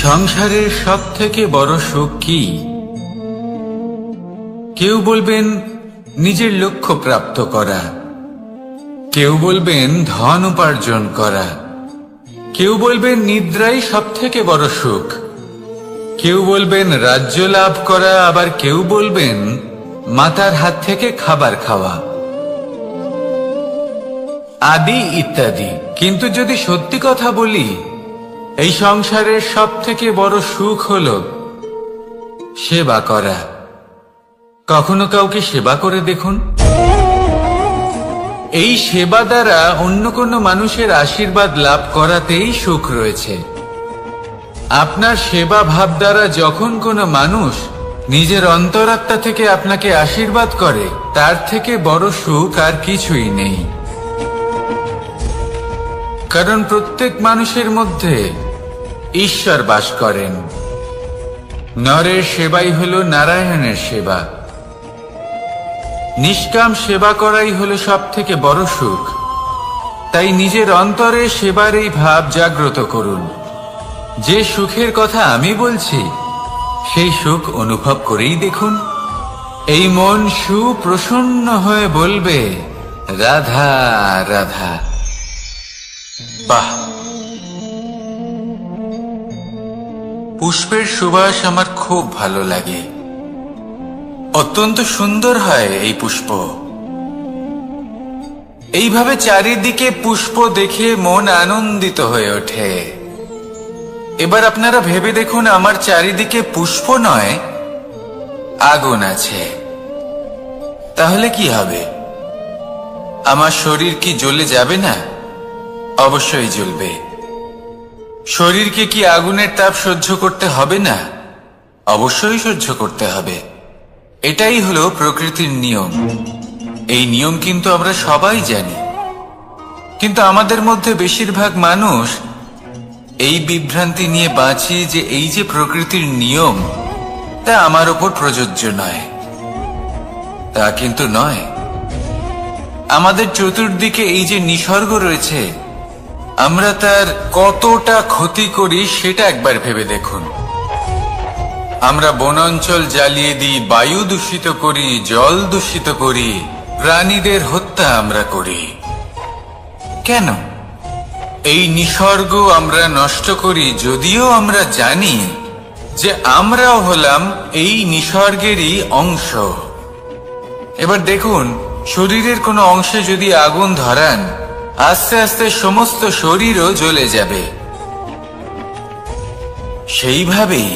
সংসারের সব থেকে বড় সুখ কি? কেউ বলবেন নিজের লক্ষ্য প্রাপ্ত করা, কেউ বলবেন ধন উপার্জন করা, কেউ বলবেন নিদ্রাই সব থেকে বড় সুখ, কেউ বলবেন রাজ্য লাভ করা, আবার কেউ বলবেন মাতার হাত থেকে খাবার খাওয়া, আদি ইত্যাদি। কিন্তু যদি সত্যি কথা বলি, এই সংসারের সব থেকে বড় সুখ হল সেবা করা। কখনো কাউকে সেবা করে দেখুন। এই সেবা দ্বারা অন্য কোনো মানুষের আশীর্বাদ লাভ করাতেই সুখ রয়েছে। আপনার সেবা ভাব দ্বারা যখন কোনো মানুষ নিজের অন্তরাত্মা থেকে আপনাকে আশীর্বাদ করে, তার থেকে বড় সুখ আর কিছুই নেই। কারণ প্রত্যেক মানুষের মধ্যে ঈশ্বর বাস করেন। নরের সেবাই হল নারায়ণের সেবা। নিষ্কাম সেবা করাই হল সব থেকে বড় সুখ। তাই নিজের অন্তরে সেবার এই ভাব জাগ্রত করুন। যে সুখের কথা আমি বলছি, সেই সুখ অনুভব করেই দেখুন। এই মন সুপ্রসন্ন হয়ে বলবে, রাধা রাধা। বাহ! পুষ্পের সুবাস আমার খুব ভালো লাগে। অত্যন্ত সুন্দর হয় এই পুষ্প। এইভাবে চারিদিকে পুষ্প দেখে মন আনন্দিত হয়ে ওঠে। এবার আপনারা ভেবে দেখুন, আমার চারিদিকে পুষ্প নয়, আগুন আছে। তাহলে কি হবে? আমার শরীর কি জ্বলে যাবে না? অবশ্যই জ্বলবে। শরীরকে কি আগুনের তাপ সহ্য করতে হবে না? অবশ্যই সহ্য করতে হবে। এটাই হলো প্রকৃতির নিয়ম। এই নিয়ম কিন্তু আমরা সবাই জানি, কিন্তু আমাদের মধ্যে বেশিরভাগ মানুষ এই বিভ্রান্তি নিয়ে বাঁচি যে এই যে প্রকৃতির নিয়ম, তা আমার ওপর প্রযোজ্য নয়। তা কিন্তু নয়। আমাদের চতুর্দিকে এই যে নিসর্গ রয়েছে, আমরা তার কতটা ক্ষতি করি সেটা একবার ভেবে দেখুন। আমরা বনাঞ্চল জ্বালিয়ে দিই, বায়ু দূষিত করি, জল দূষিত করি, প্রাণীদের হত্যা আমরা করি। কেন? এই নিসর্গ আমরা নষ্ট করি, যদিও আমরা জানি যে আমরাও হলাম এই নিসর্গেরই অংশ। এবার দেখুন, শরীরের কোনো অংশে যদি আগুন ধরান, আস্তে আস্তে সমস্ত শরীরও জ্বলে যাবে। সেইভাবেই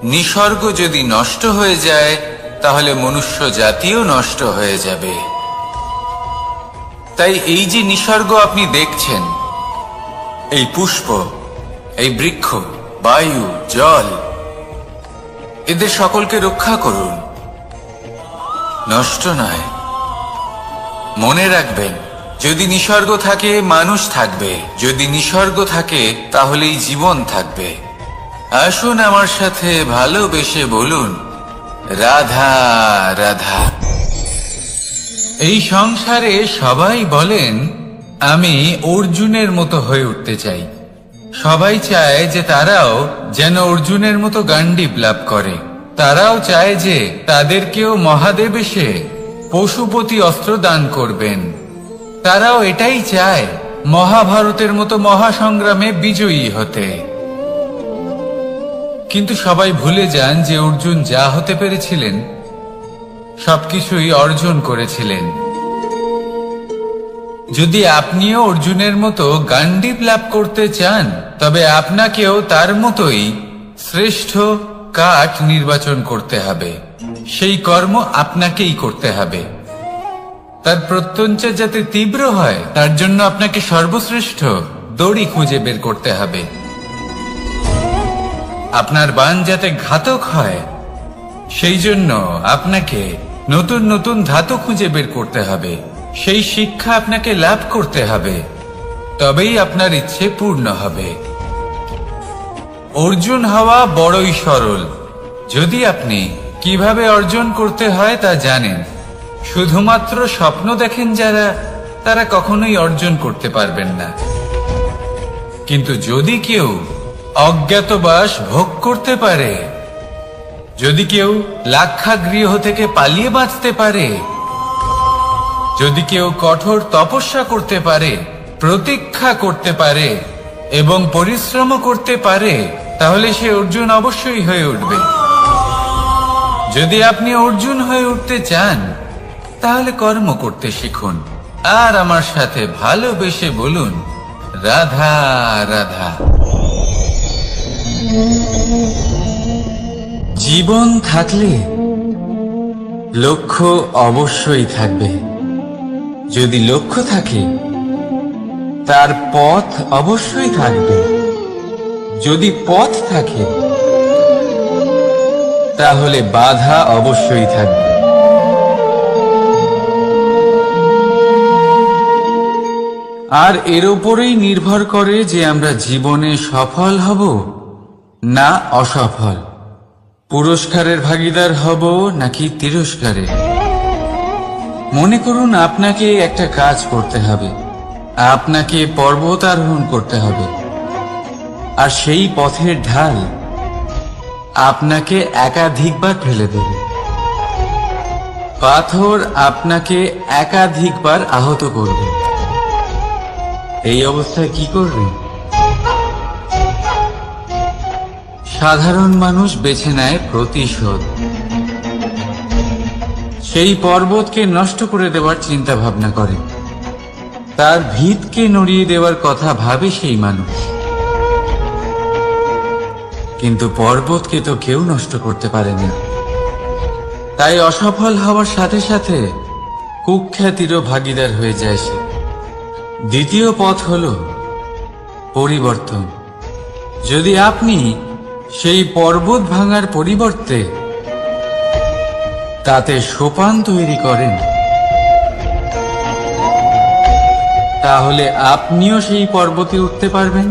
নিসর্গ যদি নষ্ট হয়ে যায়, তাহলে মনুষ্য জাতিও নষ্ট হয়ে যাবে। তাই এই যে নিসর্গ আপনি দেখছেন, এই পুষ্প, এই বৃক্ষ, বায়ু, জল, এদের সকলকে রক্ষা করুন, নষ্ট নয়। মনে রাখবেন, যদি নিসর্গ থাকে মানুষ থাকবে, যদি নিসর্গ থাকে তাহলেই জীবন থাকবে। আসুন আমার সাথে ভালোবেসে বলুন, রাধা রাধা। এই সংসারে সবাই বলেন আমি অর্জুনের মতো হয়ে উঠতে চাই। সবাই চায় যে তারাও যেন অর্জুনের মতো গান্ডীব লাভ করে। তারাও চায় যে তাদেরকেও মহাদেব এসে পশুপতি অস্ত্র দান করবেন। তারাও এটাই চায় মহাভারতের মতো মহাসংগ্রামে বিজয়ী হতে। কিন্তু সবাই ভুলে যান যে অর্জুন যা হতে পেরেছিলেন সবকিছুই অর্জন করেছিলেন। যদি আপনিও অর্জুনের মতো গান্ডীব লাভ করতে চান, তবে আপনাকেও তার মতোই শ্রেষ্ঠ কাঠ নির্বাচন করতে হবে। সেই কর্ম আপনাকেই করতে হবে। তার প্রত্যঞ্চা যাতে তীব্র হয়, তার জন্য আপনাকে সর্বশ্রেষ্ঠ দড়ি খুঁজে বের করতে হবে। আপনার বাণ যাতে ঘাতক হয়, সেই জন্য আপনাকে নতুন নতুন ধাতু খুঁজে বের করতে হবে। সেই শিক্ষা আপনাকে লাভ করতে হবে, তবেই আপনার ইচ্ছে পূর্ণ হবে। অর্জুন হওয়া বড়ই সরল, যদি আপনি কিভাবে অর্জন করতে হয় তা জানেন। শুধুমাত্র স্বপ্ন দেখেন যারা, তারা কখনোই অর্জন করতে পারবেন না। কিন্তু যদি কেউ অজ্ঞাতবাস ভোগ করতে পারে, যদি কেউ লাক্ষাগৃহ থেকে পালিয়ে বাঁচতে পারে, যদি কেউ কঠোর তপস্যা করতে পারে, প্রতীক্ষা করতে পারে এবং পরিশ্রম করতে পারে, তাহলে সে অর্জুন অবশ্যই হয়ে উঠবে। যদি আপনি অর্জুন হয়ে উঠতে চান, তাহলে কর্ম করতে শিখুন আর আমার সাথে ভালোবেসে বলুন, রাধা রাধা। জীবন থাকলে লক্ষ্য অবশ্যই থাকবে। যদি লক্ষ্য থাকে, তার পথ অবশ্যই থাকবে। যদি পথ থাকে, তাহলে বাধা অবশ্যই থাকবে। আর এর উপরেই নির্ভর করে যে আমরা জীবনে সফল হব না অসফল, পুরস্কারের ভাগীদার হব নাকি তিরস্কারের। মনে করুন আপনাকে একটা কাজ করতে হবে, আপনাকে পর্বত আরোহণ করতে হবে, আর সেই পথের ঢাল আপনাকে একাধিকবার ফেলে দেবে। পাথর আপনাকে একাধিকবার আহত করবে। এই অবস্থায় কি করবেন? সাধারণ মানুষ বেছে নেয় প্রতিশোধ। সেই পর্বতকে নষ্ট করে দেওয়ার চিন্তা ভাবনা করে, তার ভিতকে নড়িয়ে দেওয়ার কথা ভাবে সেই মানুষ। কিন্তু পর্বতকে তো কেউ নষ্ট করতে পারে না। তাই অসফল হওয়ার সাথে সাথে কুখ্যাতিরও ভাগীদার হয়ে যায় সে। দ্বিতীয় পথ হল পরিবর্তন। যদি আপনি সেই পর্বত ভাঙার পরিবর্তে তাতে সোপান তৈরি করেন, তাহলে আপনিও সেই পর্বতে উঠতে পারবেন,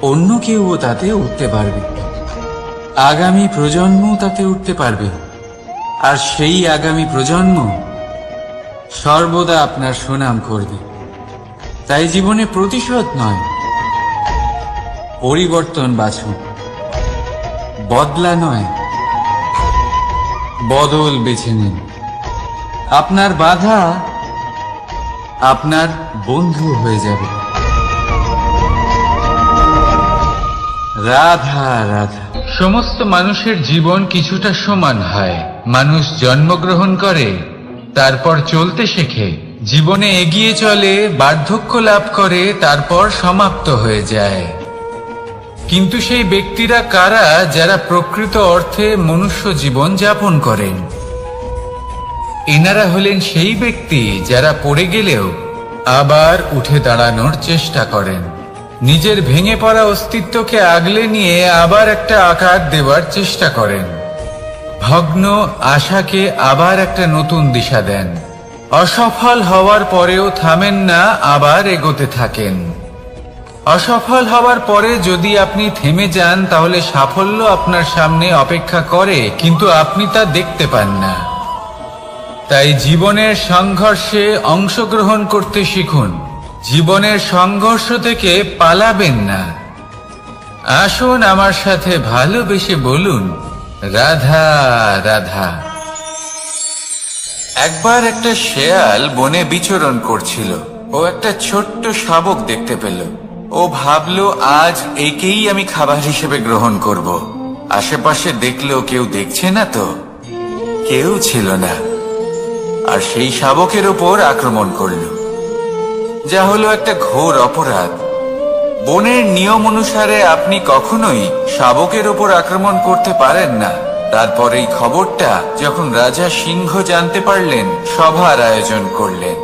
অন্য কেউও তাতে উঠতে পারবে, আগামী প্রজন্মও তাতে উঠতে পারবে, আর সেই আগামী প্রজন্ম সর্বদা আপনার সুনাম করবে। তাই জীবনে প্রতিশোধ নয়, পরিবর্তন বাছুন। বদলা নয়, বদল বেছে নিন। আপনার বাধা আপনার বন্ধু হয়ে যাবে। রাধা রাধা। সমস্ত মানুষের জীবন কিছুটা সমান হয়। মানুষ জন্মগ্রহণ করে, তারপর চলতে শেখে, জীবনে এগিয়ে চলে, বার্ধক্য লাভ করে, তারপর সমাপ্ত হয়ে যায়। কিন্তু সেই ব্যক্তিরা কারা যারা প্রকৃত অর্থে মনুষ্য জীবন যাপন করেন? এনারা হলেন সেই ব্যক্তি যারা পড়ে গেলেও আবার উঠে দাঁড়ানোর চেষ্টা করেন, নিজের ভেঙে পড়া অস্তিত্বকে আগলে নিয়ে আবার একটা আকার দেওয়ার চেষ্টা করেন, ভগ্ন আশাকে আবার একটা নতুন দিশা দেন। অসফল হওয়ার পরেও থামেন না, আবার এগোতে থাকেন। অসফল হওয়ার পরে যদি আপনি থেমে যান, তাহলে সাফল্য আপনার সামনে অপেক্ষা করে, কিন্তু আপনি তা দেখতে পান না। তাই জীবনের সংঘর্ষে অংশগ্রহণ করতে শিখুন। জীবনের সংঘর্ষ থেকে পালাবেন না। আসুন আমার সাথে ভালোবেসে বলুন, রাধা রাধা। একবার একটা শেয়াল বনে বিচরণ করছিল। ও একটা ছোট্ট শাবক দেখতে পেল। ও ভাবলো, আজ একেই আমি খাবার হিসেবে গ্রহণ করব। আশেপাশে দেখলো কেউ দেখছে না তো, কেউ ছিল না। আর সেই শাবকের ওপর আক্রমণ করল, যা হলো একটা ঘোর অপরাধ। বনের নিয়ম অনুসারে আপনি কখনোই শাবকের ওপর আক্রমণ করতে পারেন না। তারপর এই খবরটা যখন রাজা সিংহ জানতে পারলেন, সভার আয়োজন করলেন।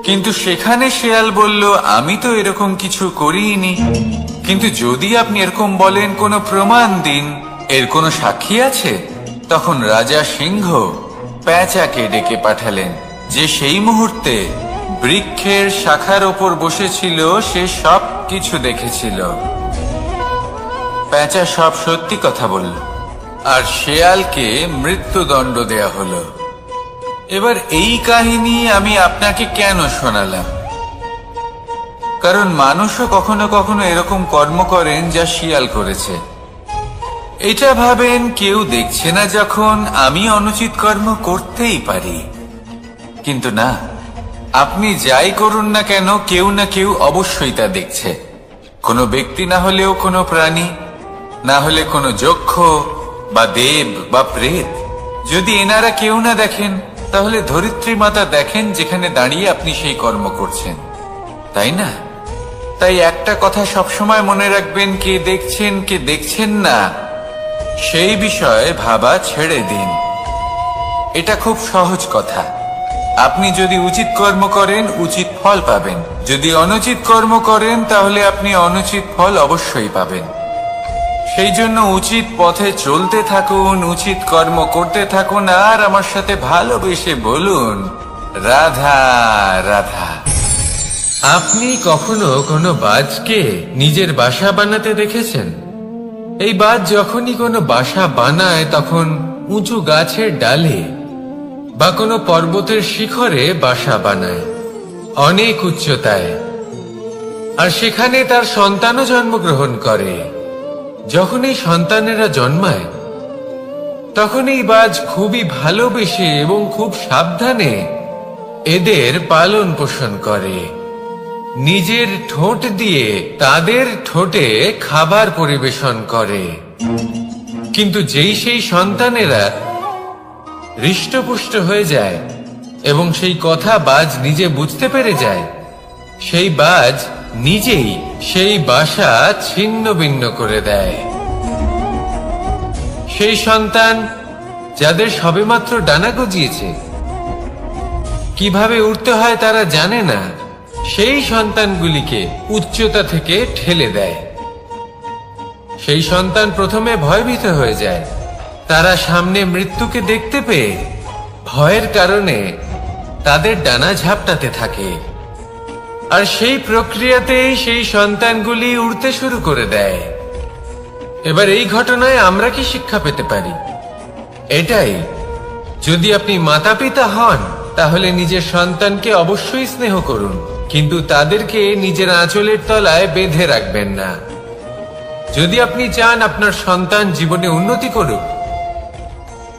কিন্তু সেখানে শেয়াল বলল, আমি তো এরকম কিছু করিনি। কিন্তু যদি আপনি এরকম বলেন, কোনো প্রমাণ দিন, এর কোনো সাক্ষী আছে? তখন রাজা সিংহ পেঁচাকে ডেকে পাঠালেন, যে সেই মুহূর্তে বৃক্ষের শাখার ওপর বসেছিল। সে সব কিছু দেখেছিল। পেঁচা সব সত্যি কথা বলল, আর শেয়ালকে মৃত্যুদণ্ড দেয়া হলো। এবার এই কাহিনী আমি আপনাকে কেন শোনালাম? কারণ মানুষও কখনো কখনো এরকম কর্ম করেন যা শিয়াল করেছে। এটা ভাবেন কেউ দেখছে না যখন আমি অনুচিত কর্ম করতেই পারি। কিন্তু না, আপনি যাই করুন না কেন কেউ না কেউ অবশ্যই তা দেখছে। কোনো ব্যক্তি না হলেও কোনো প্রাণী, না হলে কোনো যক্ষ বা দেব বা প্রেত। যদি এনারা কেউ না দেখেন তাহলে ধরিত্রী মাতা দেখেন যেখানে দাঁড়িয়ে আপনি সেই কর্ম করছেন, তাই না? তাই একটা কথা সবসময় মনে রাখবেন, কে দেখছেন কে দেখছেন না সেই বিষয়ে ভাবা ছেড়ে দিন। এটা খুব সহজ কথা। আপনি যদি উচিত কর্ম করেন উচিত ফল পাবেন, যদি অনুচিত কর্ম করেন তাহলে আপনি অনুচিত ফল অবশ্যই পাবেন। সেই জন্য উচিত পথে চলতে থাকুন, উচিত কর্ম করতে থাকুন, আর আমার সাথে ভালোবেসে বলুন রাধা রাধা। আপনি কখনো কোনো বাজকে নিজের বাসা বানাতে দেখেছেন? এই বাজ যখনই কোনো বাসা বানায় তখন উঁচু গাছের ডালে বা কোনো পর্বতের শিখরে বাসা বানায়, অনেক উচ্চতায়, আর সেখানে তার সন্তানও জন্মগ্রহণ করে। যখন এই সন্তানেরা জন্মায় তখন এই বাজ খুবই ভালোবেসে এবং খুব সাবধানে এদের পালন পোষণ করে। নিজের ঠোঁট দিয়ে তাদের ঠোঁটে খাবার পরিবেশন করে। কিন্তু যেই সেই সন্তানেরা হৃষ্টপুষ্ট হয়ে যায় এবং সেই কথা বাজ নিজে বুঝতে পেরে যায়, সেই বাজ নিজেই সেই বাসা ছিন্ন ভিন্ন করে দেয়। সেই সন্তান যাদের সবেমাত্র ডানা গজিয়েছে, কিভাবে উড়তে হয় তারা জানে না, সেই সন্তানগুলিকে উচ্চতা থেকে ঠেলে দেয়। সেই সন্তান প্রথমে ভয়ভীত হয়ে যায়। তারা সামনে মৃত্যুকে দেখতে পেয়ে ভয়ের কারণে তাদের ডানা ঝাপটাতে থাকে, আর সেই প্রক্রিয়াতেই সেই সন্তানগুলি উড়তে শুরু করে দেয়। এবার এই ঘটনায় আমরা কি শিক্ষা পেতে পারি? এটাই, যদি আপনি মাতা পিতা হন তাহলে নিজের সন্তানকে অবশ্যই স্নেহ করুন, কিন্তু তাদেরকে নিজের আঁচলের তলায় বেঁধে রাখবেন না। যদি আপনি চান আপনার সন্তান জীবনে উন্নতি করুক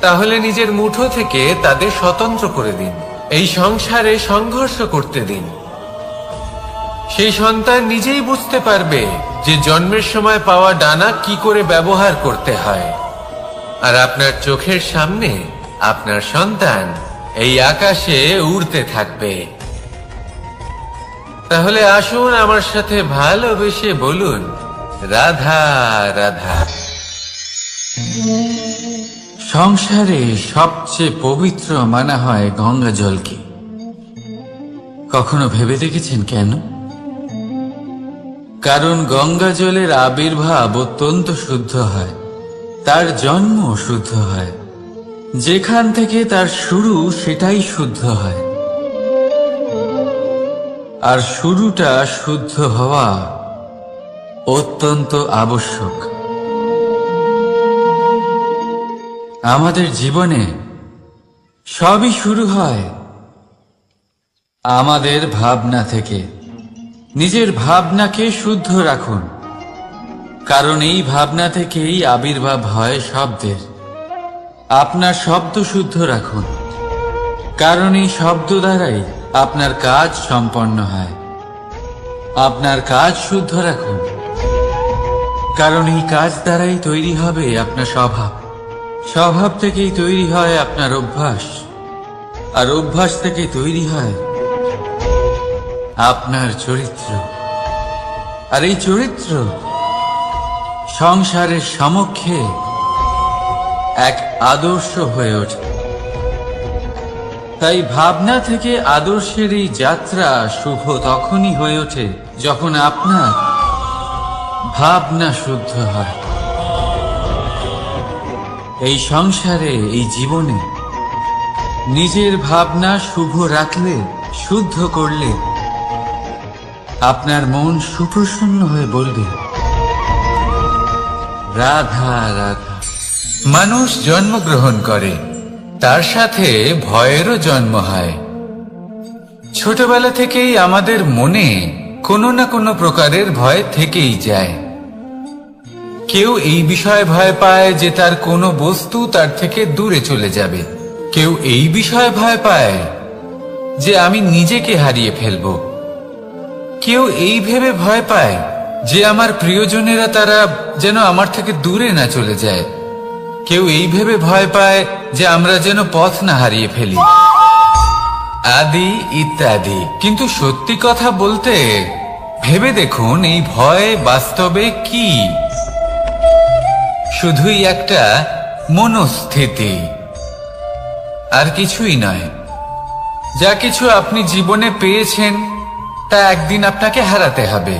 তাহলে নিজের মুঠো থেকে তাদের স্বতন্ত্র করে দিন, এই সংসারে সংঘর্ষ করতে দিন। সেই সন্তান নিজেই বুঝতে পারবে যে জন্মের সময় পাওয়া ডানা কি করে ব্যবহার করতে হয়। আর আপনার চোখের সামনে আপনার সন্তান এই আকাশে উড়তে থাকবে। তাহলে আসুন আমার সাথে ভালোবেসে বলুন রাধা রাধা। সংসারে সবচেয়ে পবিত্র মানা হয় গঙ্গা জলকে। কখনো ভেবে দেখেছেন কেন? কারণ গঙ্গা জলের আবির্ভাব অত্যন্ত শুদ্ধ হয়, তার জন্ম শুদ্ধ হয়, যেখান থেকে তার শুরু সেটাই শুদ্ধ হয়। আর শুরুটা শুদ্ধ হওয়া অত্যন্ত আবশ্যক। আমাদের জীবনে সবই শুরু হয় আমাদের ভাবনা থেকে। নিজের ভাবনাকে শুদ্ধ রাখুন, কারণ এই ভাবনা থেকেই আবির্ভাব হয় শব্দের। আপনার শব্দ শুদ্ধ রাখুন, কারণ এই শব্দ দ্বারাই আপনার কাজ সম্পন্ন হয়। আপনার কাজ শুদ্ধ রাখুন, কারণ এই কাজ দ্বারাই তৈরি হবে আপনার স্বভাব। স্বভাব থেকেই তৈরি হয় আপনার অভ্যাস, আর অভ্যাস থেকে তৈরি হয় আপনার চরিত্র। আর এই চরিত্র সংসারের সমক্ষে এক আদর্শ হয়ে ওঠে। তাই ভাবনা থেকে আদর্শের এই যাত্রা শুভ তখনই হয়ে ওঠে যখন আপনার ভাবনা শুদ্ধ হয়। এই সংসারে, এই জীবনে নিজের ভাবনা শুভ রাখলে, শুদ্ধ করলে আপনার মন সুপ্রসন্ন হয়ে বলবে রাধা রাধা। মানুষ জন্মগ্রহণ করে, তার সাথে ভয়েরও জন্ম হয়। ছোটবেলা থেকেই আমাদের মনে কোনো না কোনো প্রকারের ভয় থেকেই যায়। কেউ এই বিষয়ে ভয় পায় যে তার কোনো বস্তু তার থেকে দূরে চলে যাবে। কেউ এই বিষয়ে ভয় পায় যে আমি নিজেকে হারিয়ে ফেলব। কেউ এই ভেবে ভয় পায় যে আমার প্রিয়জনেরা তারা যেন আমার থেকে দূরে না চলে যায়। কেউ এই ভেবে ভয় পায় যে আমরা যেন পথ না হারিয়ে ফেলি, আদি ইত্যাদি। কিন্তু সত্যি কথা বলতে ভেবে দেখুন, এই ভয় বাস্তবে কি? শুধুই একটা মনস্থিতি, আর কিছুই নয়। যা কিছু আপনি জীবনে পেয়েছেন তা একদিন আপনাকে হারাতে হবে।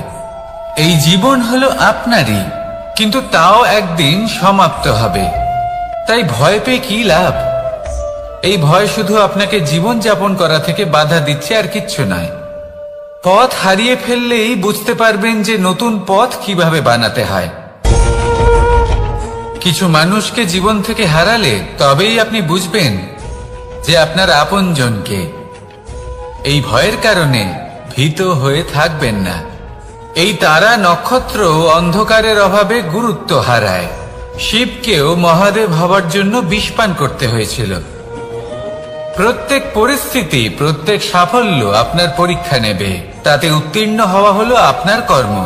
এই জীবন হলো আপনারই, কিন্তু তাও একদিন সমাপ্ত হবে। তাই ভয় পেয়ে কি লাভ? এই ভয় শুধু আপনাকে জীবন যাপন করা থেকে বাধা দিচ্ছে, আর কিচ্ছু নয়। পথ হারিয়ে ফেললেই বুঝতে পারবেন যে নতুন পথ কিভাবে বানাতে হয়। কিছু মানুষকে জীবন থেকে হারালে তবেই আপনি বুঝবেন যে আপনার আপনজনকে। এই ভয়ের কারণে ভীত হয়ে থাকবেন না। এই তারা নক্ষত্র অন্ধকারের অভাবে গুরুত্ব হারায়। শিবকেও মহাদেব হবার জন্য বিষপান করতে হয়েছিল। প্রত্যেক পরিস্থিতি, প্রত্যেক সাফল্য আপনার পরীক্ষা নেবে। তাতে উত্তীর্ণ হওয়া হলো আপনার কর্ম।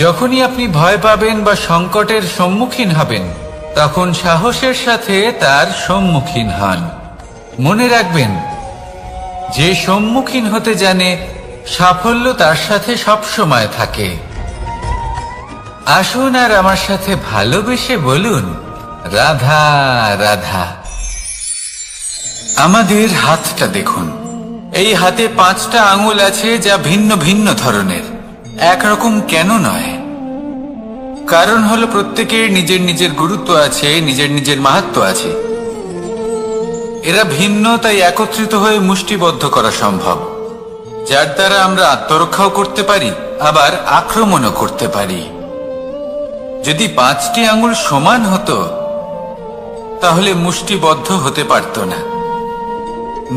যখনই আপনি ভয় পাবেন বা সংকটের সম্মুখীন হবেন, তখন সাহসের সাথে তার সম্মুখীন হন। মনে রাখবেন, যে সম্মুখীন হতে জানে সাফল্য তার সাথে সবসময় থাকে। আসুন আর আমার সাথে ভালোবেসে বলুন, রাধা রাধা। আমাদের হাতটা দেখুন। এই হাতে 5টা আঙুল আছে, যা ভিন্ন ভিন্ন ধরনের। একরকম কেন নয়? কারণ হলো প্রত্যেকের নিজের নিজের গুরুত্ব আছে, নিজের নিজের মাহাত্ম্য আছে। এরা ভিন্ন, তাই একত্রিত হয়ে মুষ্টিবদ্ধ করা সম্ভব, যার দ্বারা আমরা আত্মরক্ষাও করতে পারি, আবার আক্রমণও করতে পারি। যদি 5টি আঙুল সমান হতো তাহলে মুষ্টিবদ্ধ হতে পারত না,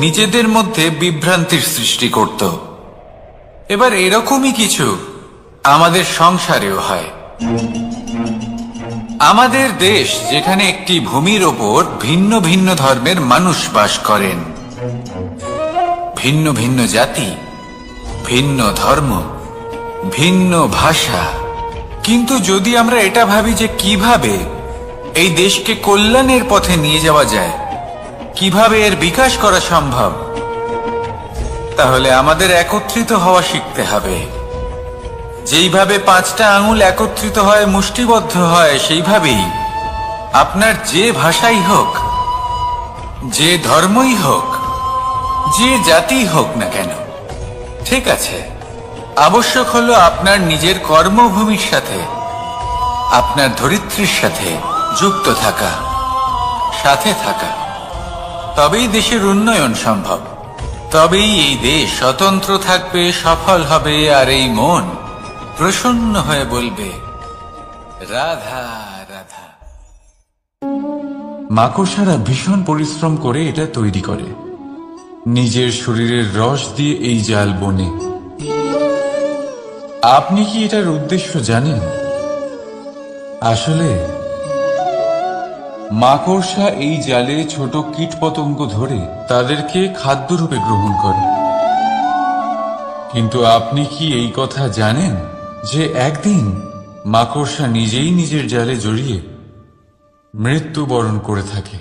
নিজেদের মধ্যে বিভ্রান্তির সৃষ্টি করত। এবার এরকমই কিছু আমাদের সংসারেও হয়। আমাদের দেশ, যেখানে একটি ভূমির ওপর ভিন্ন ভিন্ন ধর্মের মানুষ বাস করেন, ভিন্ন ভিন্ন জাতি, ভিন্ন ধর্ম, ভিন্ন ভাষা। কিন্তু যদি আমরা এটা ভাবি যে কিভাবে এই দেশকে কল্যাণের পথে নিয়ে যাওয়া যায়, কিভাবে এর বিকাশ করা সম্ভব, তাহলে আমাদের একত্রিত হওয়া শিখতে হবে। যেইভাবে 5টা আঙুল একত্রিত হয়, মুষ্টিবদ্ধ হয়, সেইভাবেই আপনার যে ভাষাই হোক, যে ধর্মই হোক, যে জাতি হোক না কেন, ঠিক আছে, আবশ্যক হলো আপনার নিজের কর্মভূমির সাথে, আপনার ধরিত্রীর সাথে যুক্ত থাকা, সাথে থাকা। তবেই দেশের উন্নয়ন সম্ভব। তবেই এই দেশ স্বতন্ত্র থাকবে, সফল হবে, আর এই মন প্রসন্ন হয়ে বলবে, রাধা রাধা। মাকড়সারা ভীষণ পরিশ্রম করে এটা তৈরি করে। নিজের শরীরের রস দিয়ে এই জাল বনে। আপনি কি এটার উদ্দেশ্য জানেন? আসলে মাকড়সা এই জালে ছোট কীটপতঙ্গ ধরে তাদেরকে খাদ্যরূপে গ্রহণ করে। কিন্তু আপনি কি এই কথা জানেন যে একদিন মাকড়সা নিজেই নিজের জালে জড়িয়ে মৃত্যুবরণ করে থাকে?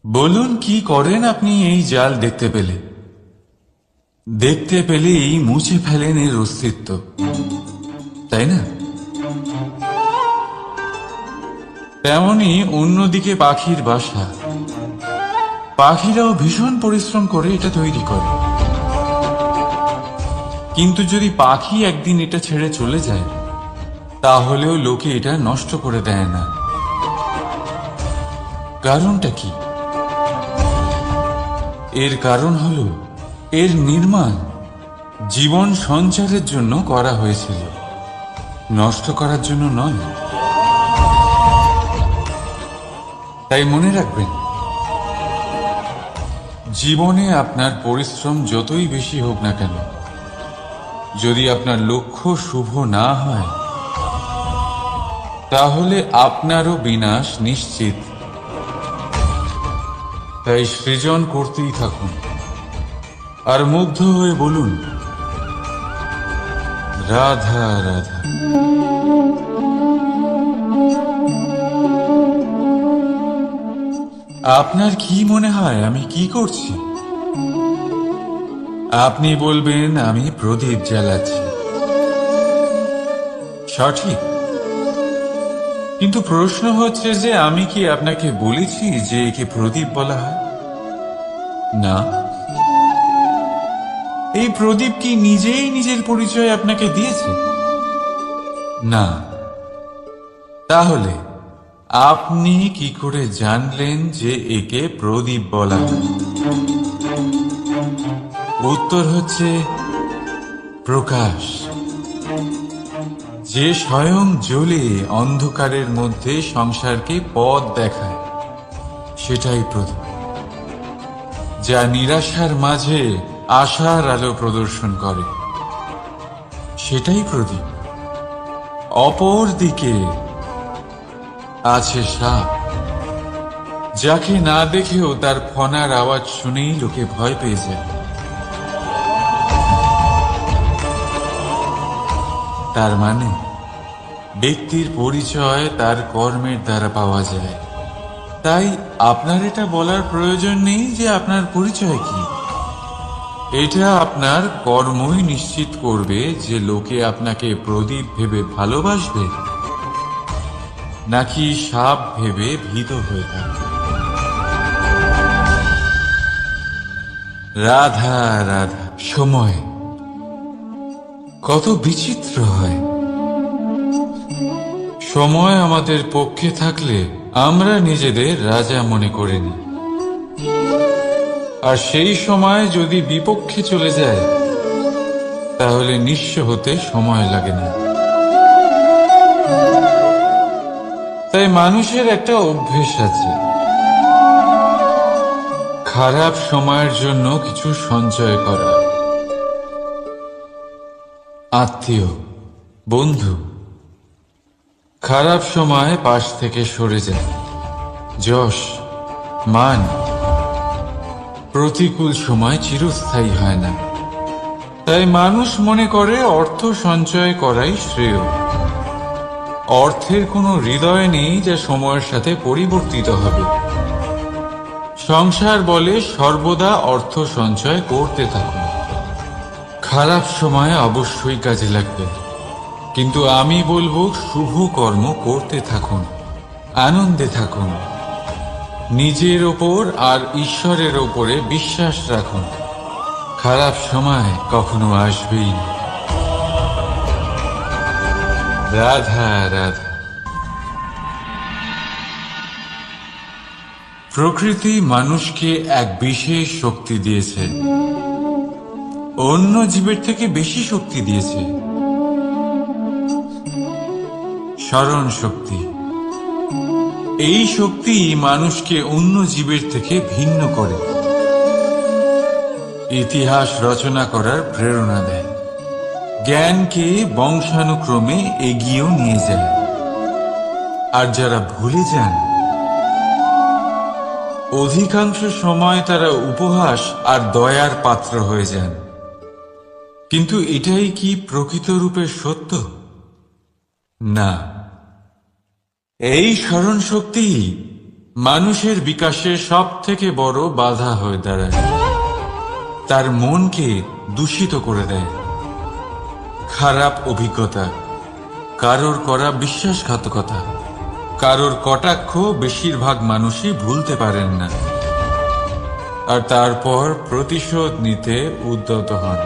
বলুন, কি করেন আপনি এই জাল দেখতে পেলে? দেখতে পেলেই মুছে ফেলেন এর অস্তিত্ব, তাই না? তেমনি অন্যদিকে পাখির বাসা। পাখিরাও ভীষণ পরিশ্রম করে এটা তৈরি করে। কিন্তু যদি পাখি একদিন এটা ছেড়ে চলে যায়, তাহলেও লোকে এটা নষ্ট করে দেয় না। কারণটা কি? এর কারণ হলো এর নির্মাণ জীবন সঞ্চারের জন্য করা হয়েছিল, নষ্ট করার জন্য নয়। তাই মনে রাখবেন, জীবনে আপনার পরিশ্রম যতই বেশি হোক না কেন, যদি আপনার লক্ষ্য শুভ না হয়, তাহলে আপনারও বিনাশ নিশ্চিত। তাই সৃজন করতেই থাকুন, আর মুগ্ধ হয়ে বলুন, রাধা রাধা। আপনার কি মনে হয় আমি কি করছি? আপনি বলবেন আমি প্রদীপ জ্বালাচ্ছি। সঠিক, কিন্তু প্রশ্ন হচ্ছে যে আমি কি আপনাকে বলেছি যে একে প্রদীপ বলা হয়? না। এই প্রদীপ কি নিজেই নিজের পরিচয় আপনাকে দিয়েছে? না। তাহলে আপনি কি করে জানলেন যে একে প্রদীপ বলা হয়? উত্তর হচ্ছে প্রকাশ, যে স্বয়ং জ্বলে অন্ধকারের মধ্যে সংসারকে পথ দেখায়, সেটাই প্রদীপ। যা নিরাশার মাঝে আশার আলো প্রদর্শন করে, সেটাই প্রদীপ। অপর দিকে আছে সাপ, যাকে না দেখেও তার ফনার আওয়াজ শুনেই লোকে ভয় পেয়ে যায়। তার মানে ব্যক্তির পরিচয় তার কর্মের দ্বারা পাওয়া যায়। তাই আপনার এটা বলার প্রয়োজন নেই যে আপনার পরিচয় কি। এটা আপনার কর্মই নিশ্চিত করবে যে লোকে আপনাকে প্রদীপ ভেবে ভালোবাসবে নাকি সাপ ভেবে ভীত হয়ে থাকবে। রাধা রাধা। সময় কত বিচিত্র হয়। সময় আমাদের পক্ষে থাকলে আমরা নিজেদের রাজা মনে করে নিই, আর সেই সময় যদি বিপক্ষে চলে যায় তাহলে নিঃস্ব হতে সময় লাগে না। তাই মানুষের একটা অভ্যেস আছে, খারাপ সময়ের জন্য কিছু সঞ্চয় করা। আত্মীয়, বন্ধু খারাপ সময় পাশ থেকে সরে যায়। যশ, মান প্রতিকূল সময় চিরস্থায়ী হয় না। তাই মানুষ মনে করে অর্থ সঞ্চয় করাই শ্রেয়। অর্থের কোনো হৃদয় নেই যা সময়ের সাথে পরিবর্তিত হবে। সংসার বলে সর্বদা অর্থ সঞ্চয় করতে থাকুন। খারাপ সময় অবশ্যই কাজে লাগবে, কিন্তু আমি বলবো শুভ কর্ম করতে থাকুন, আনন্দে থাকুন, নিজের ওপর আর ঈশ্বরের ওপরে বিশ্বাস রাখুন। খারাপ সময় কখনো আসবেই না। রাধা রাধা। প্রকৃতি মানুষকে এক বিশেষ শক্তি দিয়েছে, অন্য জীবের থেকে বেশি শক্তি দিয়েছে। স্মরণ শক্তি। এই শক্তি মানুষকে অন্য জীবের থেকে ভিন্ন করে, ইতিহাস রচনা করার প্রেরণা দেয়, জ্ঞানকে বংশানুক্রমে এগিয়েও নিয়ে যায়। আর যারা ভুলে যান, অধিকাংশ সময় তারা উপহাস আর দয়ার পাত্র হয়ে যান। কিন্তু এটাই কি প্রকৃত রূপে সত্য? না। এই স্মরণ শক্তি মানুষের বিকাশের সব থেকে বড় বাধা হয়ে দাঁড়ায়। তার মনকে দূষিত করে দেয়। খারাপ অভিজ্ঞতা, কারোর করা বিশ্বাসঘাতকতা, কারোর কটাক্ষ বেশিরভাগ মানুষই ভুলতে পারেন না, আর তারপর প্রতিশোধ নিতে উদ্যত হন।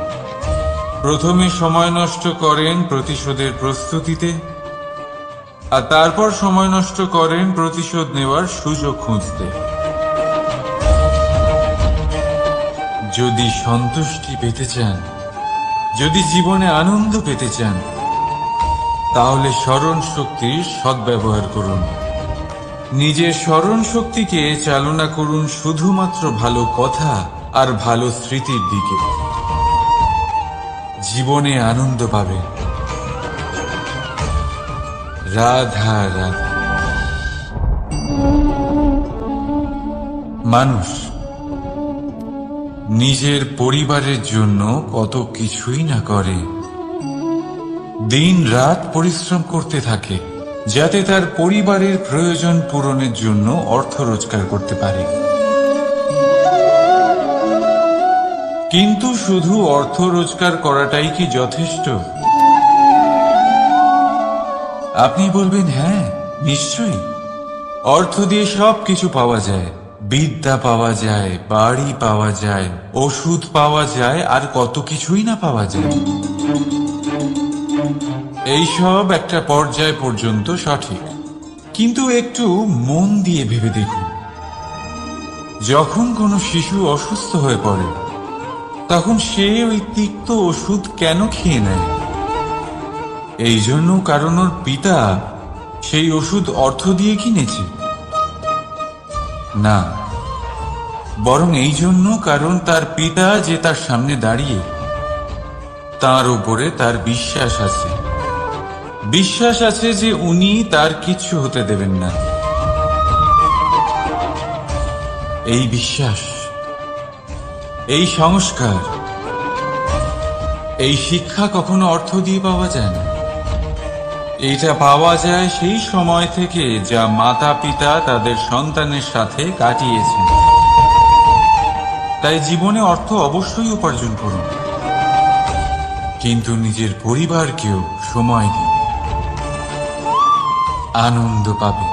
প্রথমে সময় নষ্ট করেন প্রতিশোধের প্রস্তুতিতে, আর তারপর সময় নষ্ট করেন প্রতিশোধ নেওয়ার সুযোগ খুঁজতে। যদি সন্তুষ্টি পেতে চান, যদি জীবনে আনন্দ পেতে চান, তাহলে স্মরণ শক্তির সদ্ব্যবহার করুন। নিজের স্মরণ শক্তিকে চালনা করুন শুধুমাত্র ভালো কথা আর ভালো স্মৃতির দিকে। জীবনে আনন্দ পাবে। রাধা রাধা। মানুষ নিজের পরিবারের জন্য কত কিছুই না করে, দিন রাত পরিশ্রম করতে থাকে যাতে তার পরিবারের প্রয়োজন পূরণের জন্য অর্থ রোজগার করতে পারে। কিন্তু শুধু অর্থ রোজগার করাটাই কি যথেষ্ট? আপনি বলবেন, হ্যাঁ নিশ্চয়ই, অর্থ দিয়ে সব কিছু পাওয়া যায়, বিদ্যা পাওয়া যায়, বাড়ি পাওয়া যায়, ওষুধ পাওয়া যায়, আর কত কিছুই না পাওয়া যায়। এইসব একটা পর্যায় পর্যন্ত সঠিক, কিন্তু একটু মন দিয়ে ভেবে দেখুন, যখন কোনো শিশু অসুস্থ হয়ে পড়ে তখন সে ওই তিক্ত ওষুধ কেন খেয়ে নেয়? এই জন্য কারণ ওর পিতা সেই ওষুধ অর্থ দিয়ে কিনেছে? না, বরং এই জন্য কারণ তার পিতা যে তার সামনে দাঁড়িয়ে, তার উপরে তার বিশ্বাস আছে। বিশ্বাস আছে যে উনি তার কিচ্ছু হতে দেবেন না। এই বিশ্বাস, এই সংস্কার, এই শিক্ষা কখনো অর্থ দিয়ে পাওয়া যায় না। এটা পাওয়া যায় সেই সময় থেকে যা মাতা পিতা তাদের সন্তানের সাথে কাটিয়েছেন। তাই জীবনে অর্থ অবশ্যই উপার্জন করুন, কিন্তু নিজের পরিবারকেও সময় দিন, আনন্দ পাবে।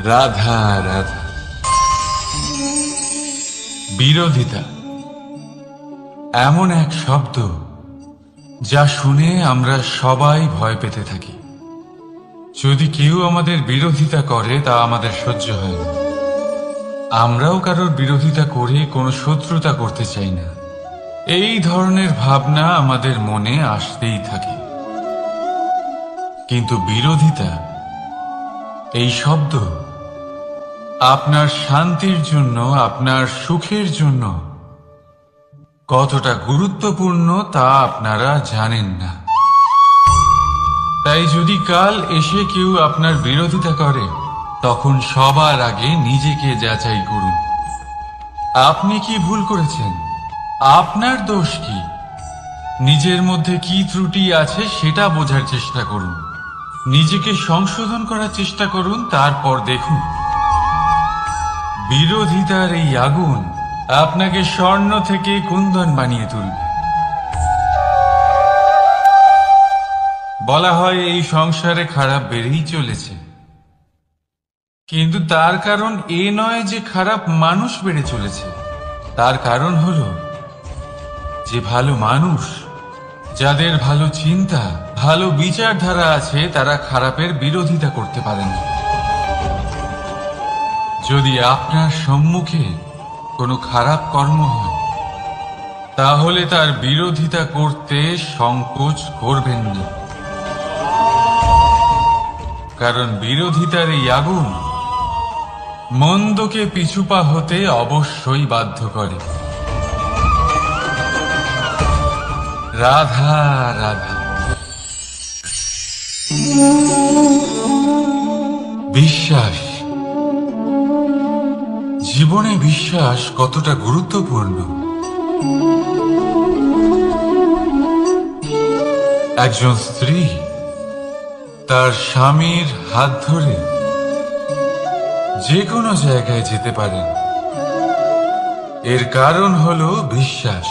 রাধা রাধা। বিরোধিতা এমন এক শব্দ যা শুনে আমরা সবাই ভয় পেতে থাকি। যদি কেউ আমাদের বিরোধিতা করে তা আমাদের সহ্য হয় না। আমরাও কারোর বিরোধিতা করে কোনো শত্রুতা করতে চাই না। এই ধরনের ভাবনা আমাদের মনে আসতেই থাকে। কিন্তু বিরোধিতা, এই শব্দ আপনার শান্তির জন্য, আপনার সুখের জন্য কতটা গুরুত্বপূর্ণ তা আপনারা জানেন না। তাই যদি কাল এসে কেউ আপনার বিরোধিতা করে, তখন সবার আগে নিজেকে যাচাই করুন। আপনি কি ভুল করেছেন? আপনার দোষ কি? নিজের মধ্যে কি ত্রুটি আছে সেটা বোঝার চেষ্টা করুন। নিজেকে সংশোধন করার চেষ্টা করুন, তারপর দেখুন বিরোধিতার এই আগুন আপনাকে স্বর্ণ থেকে কুন্দন বানিয়ে তুলবে। বলা হয় এই সংসারে খারাপ বেড়েই চলেছে, কিন্তু তার কারণ এ নয় যে খারাপ মানুষ বেড়ে চলেছে। তার কারণ হল যে ভালো মানুষ, যাদের ভালো চিন্তা, ভালো বিচারধারা আছে, তারা খারাপের বিরোধিতা করতে পারে না। যদি আপনার সম্মুখে কোনো খারাপ কর্ম হয়, তাহলে তার বিরোধিতা করতে সংকোচ করবেন না, কারণ বিরোধিতার এই আগুন মন্দকে পিছুপা হতে অবশ্যই বাধ্য করে। রাধা রাধা। বিশ্বাস, জীবনে বিশ্বাস কতটা গুরুত্বপূর্ণ। একজন স্ত্রী তার স্বামীর হাত ধরে যে কোনো জায়গায় যেতে পারেন, এর কারণ হলো বিশ্বাস।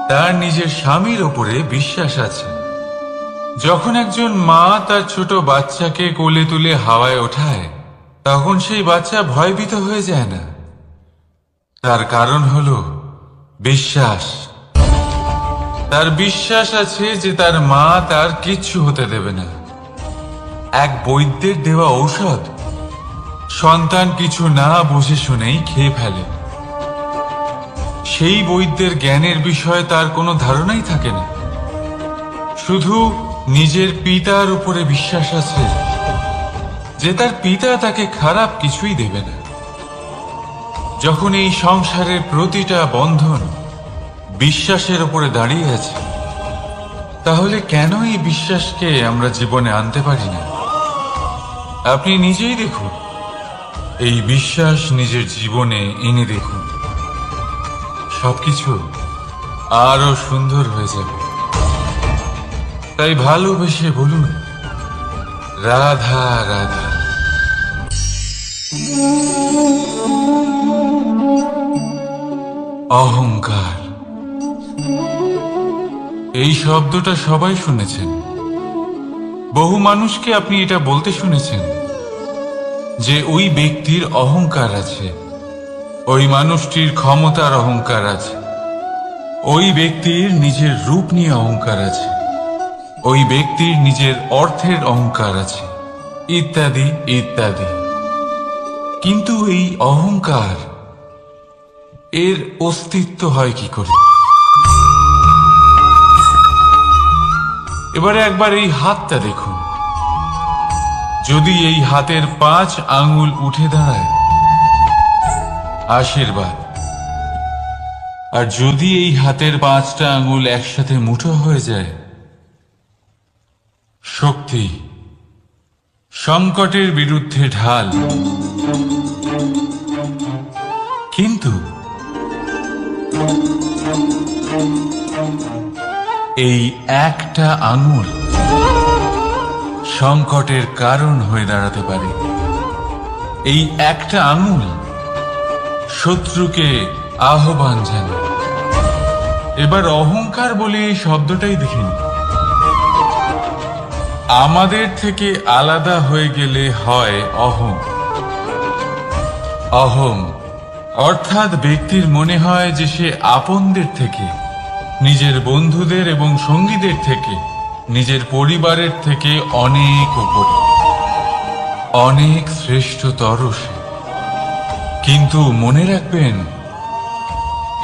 তার নিজের স্বামীর ওপরে বিশ্বাস আছে। যখন একজন মা তার ছোট বাচ্চাকে কোলে তুলে হাওয়ায় ওঠায়, তখন সেই বাচ্চা ভয়ভীত হয়ে যায় না। তার কারণ হলো বিশ্বাস। তার বিশ্বাস আছে যে তার মা তার কিচ্ছু হতে দেবে না। এক বৈদ্যের দেওয়া ঔষধ সন্তান কিছু না বুঝে শুনেই খেয়ে ফেলে। সেই বৈদ্যের জ্ঞানের বিষয়ে তার কোনো ধারণাই থাকে না। শুধু নিজের পিতার উপরে বিশ্বাস আছে যে তার পিতা তাকে খারাপ কিছুই দেবে না। যখন এই সংসারের প্রতিটা বন্ধন বিশ্বাসের উপরে দাঁড়িয়ে আছে, তাহলে কেন এই বিশ্বাসকে আমরা জীবনে আনতে পারি না? আপনি নিজেই দেখুন, এই বিশ্বাস নিজের জীবনে এনে দেখুন, সবকিছু আরো সুন্দর হয়ে যাবে। তাই ভালোবেসে বলুন, রাধা রাধা। অহংকার, এই শব্দটা সবাই শুনেছেন। বহু মানুষকে আপনি এটা বলতে শুনেছেন যে ওই ব্যক্তির অহংকার আছে, ওই মানুষটির ক্ষমতার অহংকার আছে, ওই ব্যক্তির নিজের রূপ নিয়ে অহংকার আছে, ওই ব্যক্তির নিজের অর্থের অহংকার আছে, ইত্যাদি ইত্যাদি। কিন্তু এই অহংকার, এর অস্তিত্ব হয় কি করে? এবারে একবার এই হাতটা দেখুন। যদি এই হাতের 5 আঙ্গুল উঠে দাঁড়ায়, আশীর্বাদ। আর যদি এই হাতের 5টা আঙ্গুল একসাথে মুঠো হয়ে যায়, শক্তি, সংকটের বিরুদ্ধে ঢাল। কিন্তু এই একটা আঙুল সংকটের কারণ হয়ে দাঁড়াতে পারে। এই একটা আঙুল শত্রুকে আহ্বান জানায়। এবার অহংকার বলে এই শব্দটাই দেখে নিন। আমাদের থেকে আলাদা হয়ে গেলে হয় অহং। অহং অর্থাৎ ব্যক্তির মনে হয় যে সে আপনদের থেকে, নিজের বন্ধুদের এবং সঙ্গীদের থেকে, নিজের পরিবারের থেকে অনেক উপরে, অনেক শ্রেষ্ঠতর সে। কিন্তু মনে রাখবেন,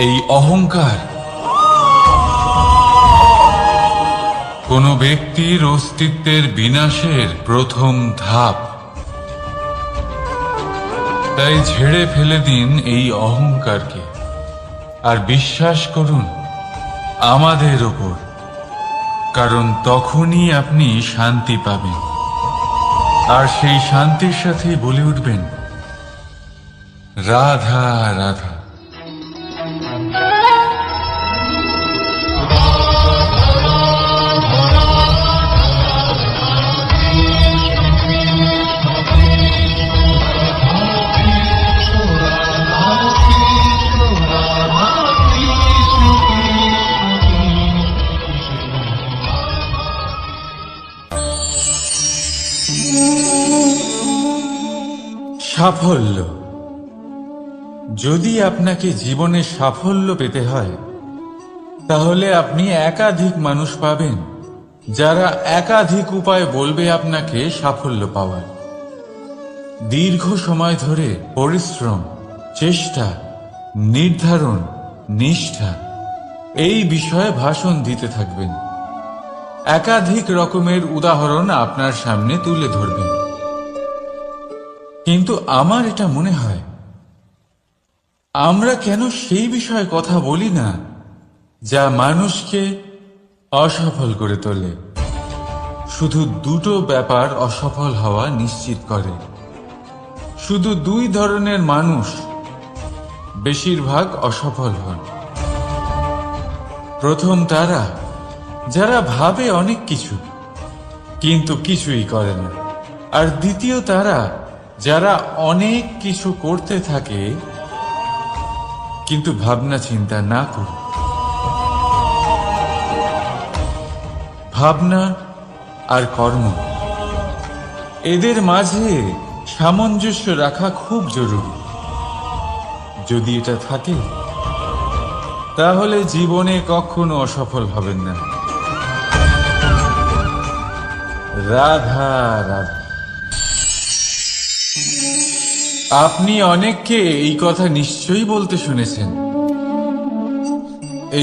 এই অহংকার কোনো ব্যক্তির অস্তিত্বের বিনাশের প্রথম ধাপ। তাই ঝেড়ে ফেলে দিন এই অহংকারকে, আর বিশ্বাস করুন আমাদের ওপর, কারণ তখনই আপনি শান্তি পাবেন। আর সেই শান্তির সাথেই বলে উঠবেন, রাধা রাধা। সাফল্য। যদি আপনাকে জীবনে সাফল্য পেতে হয়, তাহলে আপনি একাধিক মানুষ পাবেন যারা একাধিক উপায় বলবে আপনাকে সাফল্য পাওয়ার। দীর্ঘ সময় ধরে পরিশ্রম, চেষ্টা, নির্ধারণ, নিষ্ঠা এই বিষয়ে ভাষণ দিতে থাকবেন। একাধিক রকমের উদাহরণ আপনার সামনে তুলে ধরবেন। কিন্তু আমার এটা মনে হয়, আমরা কেন সেই বিষয়ে কথা বলি না যা মানুষকে অসফল করে তোলে? শুধু দুটো ব্যাপার অসফল হওয়া নিশ্চিত করে। শুধু 2 ধরনের মানুষ বেশিরভাগ অসফল হন। প্রথম তারা যারা ভাবে অনেক কিছু কিন্তু কিছুই করে না। আর দ্বিতীয় তারা যারা অনেক কিছু করতে থাকে কিন্তু ভাবনা চিন্তা না করে। ভাবনা আর কর্ম, এদের মাঝে সামঞ্জস্য রাখা খুব জরুরি। যদি এটা থাকে, তাহলে জীবনে কখনো অসফল হবেন না। রাধা রাধা। আপনি অনেককে এই কথা নিশ্চয়ই বলতে শুনেছেন,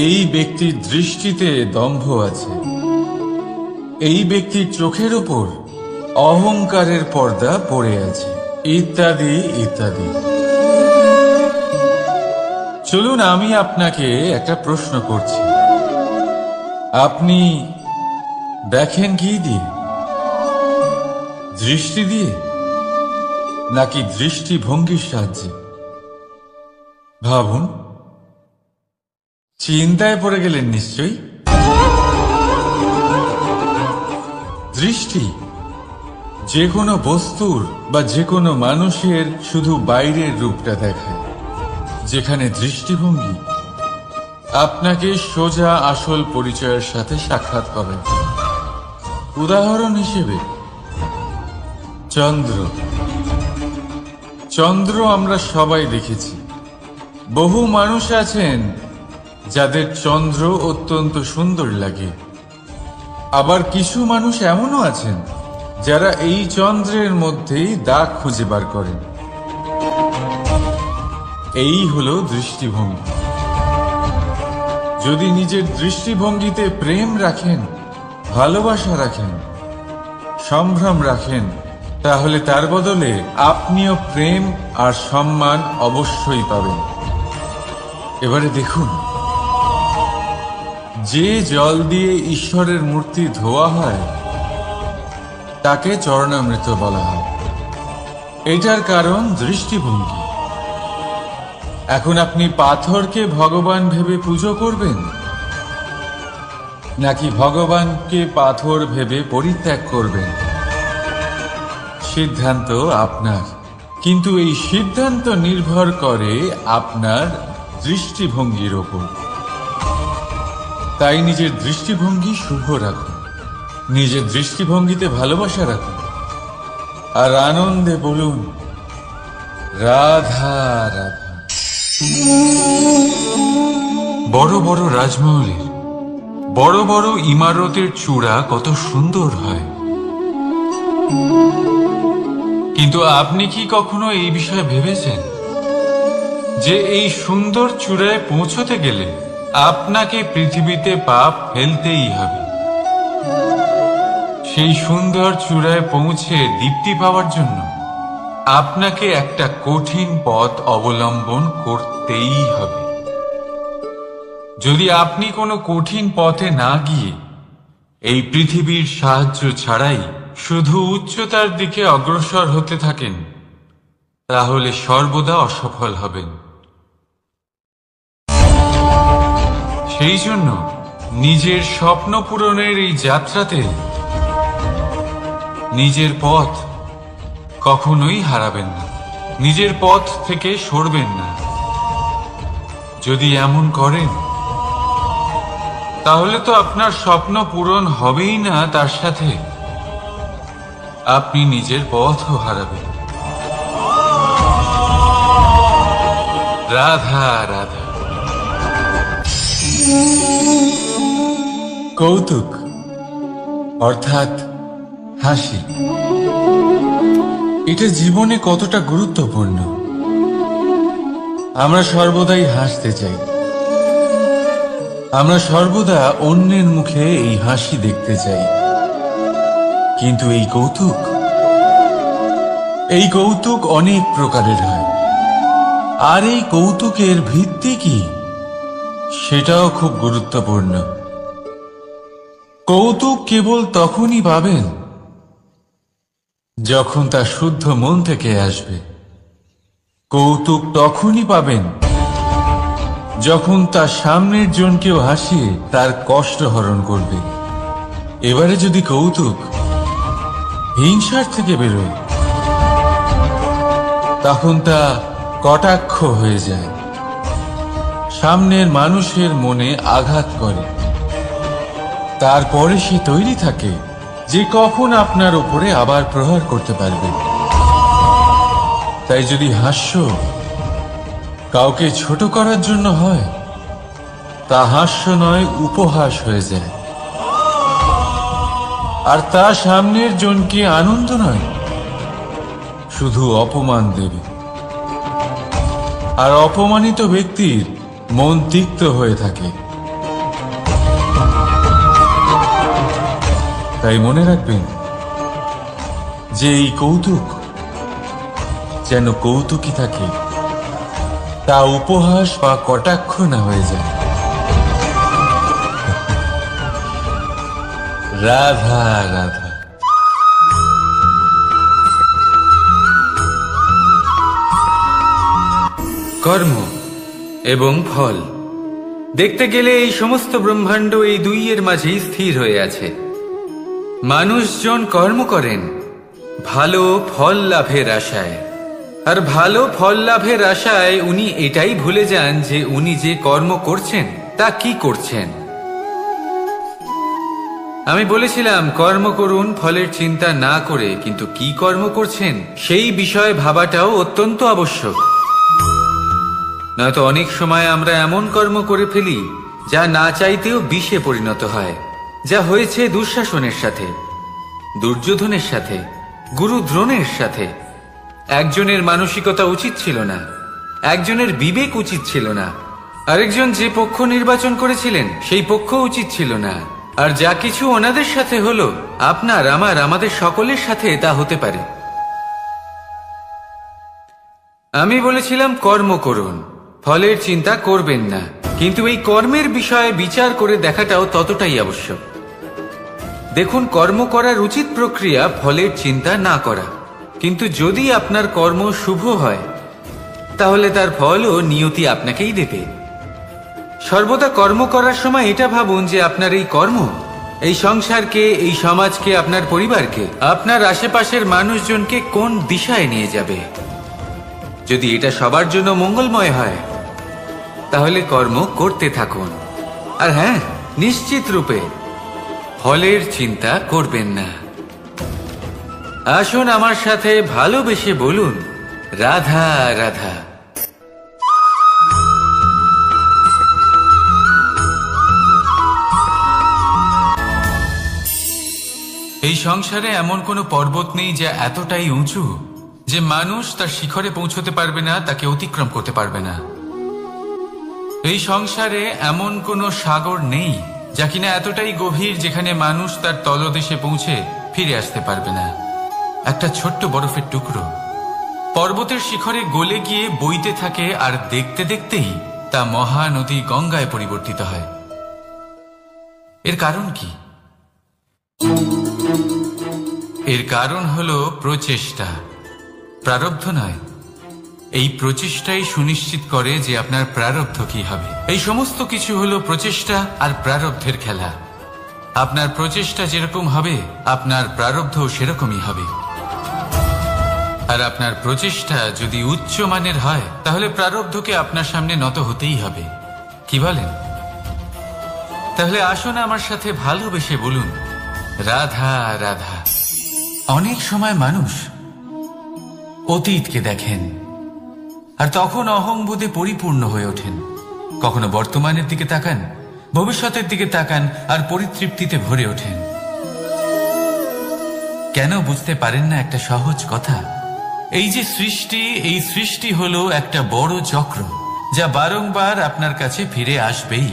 এই ব্যক্তির দৃষ্টিতে দম্ভ আছে, এই ব্যক্তির চোখের ওপর অহংকারের পর্দা পড়ে আছে, ইত্যাদি ইত্যাদি। চলুন আমি আপনাকে একটা প্রশ্ন করছি। আপনি দেখেন কি দিয়ে? দৃষ্টি দিয়ে নাকি দৃষ্টিভঙ্গির সাহায্যে? ভাবুন। চিন্তায় পড়ে গেলেন নিশ্চয়ই। দৃষ্টি যে কোনো বস্তুর বা যে কোনো মানুষের শুধু বাইরের রূপটা দেখায়, যেখানে দৃষ্টিভঙ্গি আপনাকে সোজা আসল পরিচয়ের সাথে সাক্ষাৎ করে। উদাহরণ হিসেবে চন্দ্র। চন্দ্র আমরা সবাই দেখেছি। বহু মানুষ আছেন যাদের চন্দ্র অত্যন্ত সুন্দর লাগে। আবার কিছু মানুষ এমনও আছেন যারা এই চন্দ্রের মধ্যেই দাগ খুঁজে বার করেন। এই হলো দৃষ্টিভঙ্গি। যদি নিজের দৃষ্টিভঙ্গিতে প্রেম রাখেন, ভালোবাসা রাখেন, সম্ভ্রম রাখেন, তাহলে তার বদলে আপনিও প্রেম আর সম্মান অবশ্যই পাবেন। এবারে দেখুন, যে জল দিয়ে ঈশ্বরের মূর্তি ধোয়া হয় তাকে চরণামৃত বলা হয়। এটার কারণ দৃষ্টিভঙ্গি। এখন আপনি পাথরকে ভগবান ভেবে পুজো করবেন, নাকি ভগবানকে পাথর ভেবে পরিত্যাগ করবেন? সিদ্ধান্ত আপনার, কিন্তু এই সিদ্ধান্ত নির্ভর করে আপনার দৃষ্টিভঙ্গির ওপর। তাই নিজের দৃষ্টিভঙ্গি শুভ রাখুন, নিজের দৃষ্টিভঙ্গিতে ভালোবাসা রাখুন, আর আনন্দে বলুন রাধা রাধা। বড় বড় রাজমহলের বড় বড় ইমারতের চূড়া কত সুন্দর হয়, কিন্তু আপনি কি কখনো এই বিষয়ে ভেবেছেন যে এই সুন্দর চূড়ায় পৌঁছতে গেলে আপনাকে পৃথিবীতে পা ফেলতেই হবে? সেই সুন্দর চূড়ায় পৌঁছে দীপ্তি পাওয়ার জন্য আপনাকে একটা কঠিন পথ অবলম্বন করতেই হবে। যদি আপনি কোনো কঠিন পথে না গিয়ে এই পৃথিবীর সাহায্য ছাড়াই শুধু উচ্চতার দিকে অগ্রসর হতে থাকেন, তাহলে সর্বদা অসফল হবেন। সেই জন্য নিজের স্বপ্ন পূরণের এই যাত্রাতে নিজের পথ কখনোই হারাবেন না, নিজের পথ থেকে সরবেন না। যদি এমন করেন তাহলে তো আপনার স্বপ্ন পূরণ হবেই না, তার সাথে আপনি নিজের পথও হারাবেন। রাধা রাধা। কৌতুক অর্থাৎ হাসি, এটা জীবনে কতটা গুরুত্বপূর্ণ। আমরা সর্বদাই হাসতে চাই, আমরা সর্বদা অন্যের মুখে এই হাসি দেখতে চাই। কিন্তু এই কৌতুক অনেক প্রকারের হয়, আর এই কৌতুকের ভিত্তি কি সেটাও খুব গুরুত্বপূর্ণ। কৌতুক কেবল তখনই পাবেন যখন তা শুদ্ধ মন থেকে আসবে। কৌতুক তখনই পাবেন যখন তার সামনের জনকেও হাসিয়ে তার কষ্ট হরণ করবে। এবারে যদি কৌতুক হিংসার থেকে বেরোয়, তখন তা কটাক্ষ হয়ে যায়, সামনের মানুষের মনে আঘাত করে। তারপরে সে তৈরি থাকে যে কখন আপনার উপরে আবার প্রহার করতে পারবে। তাই যদি হাস্য কাউকে ছোট করার জন্য হয়, তা হাস্য নয়, উপহাস হয়ে যায়। আর তা সামনের জনকে আনন্দ নয়, শুধু অপমান দেবে। আর অপমানিত ব্যক্তির মন তিক্ত হয়ে থাকে। তাই মনে রাখবেন যে এই কৌতুক যেন কৌতুকই থাকে, তা উপহাস বা কটাক্ষ না হয়ে যায়। রাধা রাধা। কর্ম এবং ফল, দেখতে গেলে এই সমস্ত ব্রহ্মাণ্ড এই দুইয়ের মাঝেই স্থির হয়ে আছে। মানুষজন কর্ম করেন ভালো ফল লাভের আশায়, আর ভালো ফল লাভের আশায় উনি এটাই ভুলে যান যে উনি যে কর্ম করছেন তা কি করছেন। আমি বলেছিলাম কর্ম করুন ফলের চিন্তা না করে, কিন্তু কি কর্ম করছেন সেই বিষয়ে ভাবাটাও অত্যন্ত আবশ্যক। নয়তো অনেক সময় আমরা এমন কর্ম করে ফেলি যা না চাইতেও বিষে পরিণত হয়, যা হয়েছে দুঃশাসনের সাথে, দুর্যোধনের সাথে, গুরু দ্রোণের সাথে। একজনের মানসিকতা উচিত ছিল না, একজনের বিবেক উচিত ছিল না, আরেকজন যে পক্ষ নির্বাচন করেছিলেন সেই পক্ষ উচিত ছিল না। আর যা কিছু ওনাদের সাথে হলো, আপনার আমার আমাদের সকলের সাথে তা হতে পারে। আমি বলেছিলাম কর্ম করুন, ফলের চিন্তা করবেন না, কিন্তু এই কর্মের বিষয়ে বিচার করে দেখাটাও ততটাই আবশ্যক। দেখুন, কর্ম করার উচিত প্রক্রিয়া ফলের চিন্তা না করা, কিন্তু যদি আপনার কর্ম শুভ হয় তাহলে তার ফলও নিয়তি আপনাকেই দেবে। সর্বদা কর্ম করার সময় এটা ভাবুন যে আপনার এই কর্ম এই সংসারকে, এই সমাজকে, আপনার পরিবারকে, আপনার আশেপাশের মানুষজনকে কোন দিশায় নিয়ে যাবে। যদি এটা সবার জন্য মঙ্গলময় হয় তাহলে কর্ম করতে থাকুন। আর হ্যাঁ, নিশ্চিত রূপে ফলের চিন্তা করবেন না। আসুন আমার সাথে ভালোবেসে বলুন রাধা রাধা। এই সংসারে এমন কোনো পর্বত নেই যা এতটাই উঁচু যে মানুষ তার শিখরে পৌঁছতে পারবে না, তাকে অতিক্রম করতে পারবে না। এই সংসারে এমন কোনো সাগর নেই যা কিনা এতটাই গভীর যেখানে মানুষ তার তলদেশে পৌঁছে ফিরে আসতে পারবে না। একটা ছোট্ট বরফের টুকরো পর্বতের শিখরে গলে গিয়ে বইতে থাকে, আর দেখতে দেখতেই তা মহানদী গঙ্গায় পরিবর্তিত হয়। এর কারণ কি? এর কারণ হলো প্রচেষ্টা, প্রারব্ধ নয়। এই প্রচেষ্টাই সুনিশ্চিত করে যে আপনার প্রারব্ধ কি হবে। এই সমস্ত কিছু হলো প্রচেষ্টা আর প্রারব্ধের খেলা। আপনার প্রচেষ্টা যেরকম হবে আপনার প্রারব্ধ সেরকমই হবে। আর আপনার প্রচেষ্টা যদি উচ্চ মানের হয় তাহলে প্রারব্ধকে আপনার সামনে নত হতেই হবে। কি বলেন? তাহলে আসুন আমার সাথে ভালোবেসে বলুন রাধা রাধা। অনেক সময় মানুষ অতীতকে দেখেন আর তখন অহংবোধে পরিপূর্ণ হয়ে ওঠেন। কখনো বর্তমানের দিকে তাকান, ভবিষ্যতের দিকে তাকান আর পরিতৃপ্তিতে ভরে ওঠেন। কেন বুঝতে পারেন না একটা সহজ কথা? এই যে সৃষ্টি, এই সৃষ্টি হলো একটা বড় চক্র যা বারংবার আপনার কাছে ফিরে আসবেই।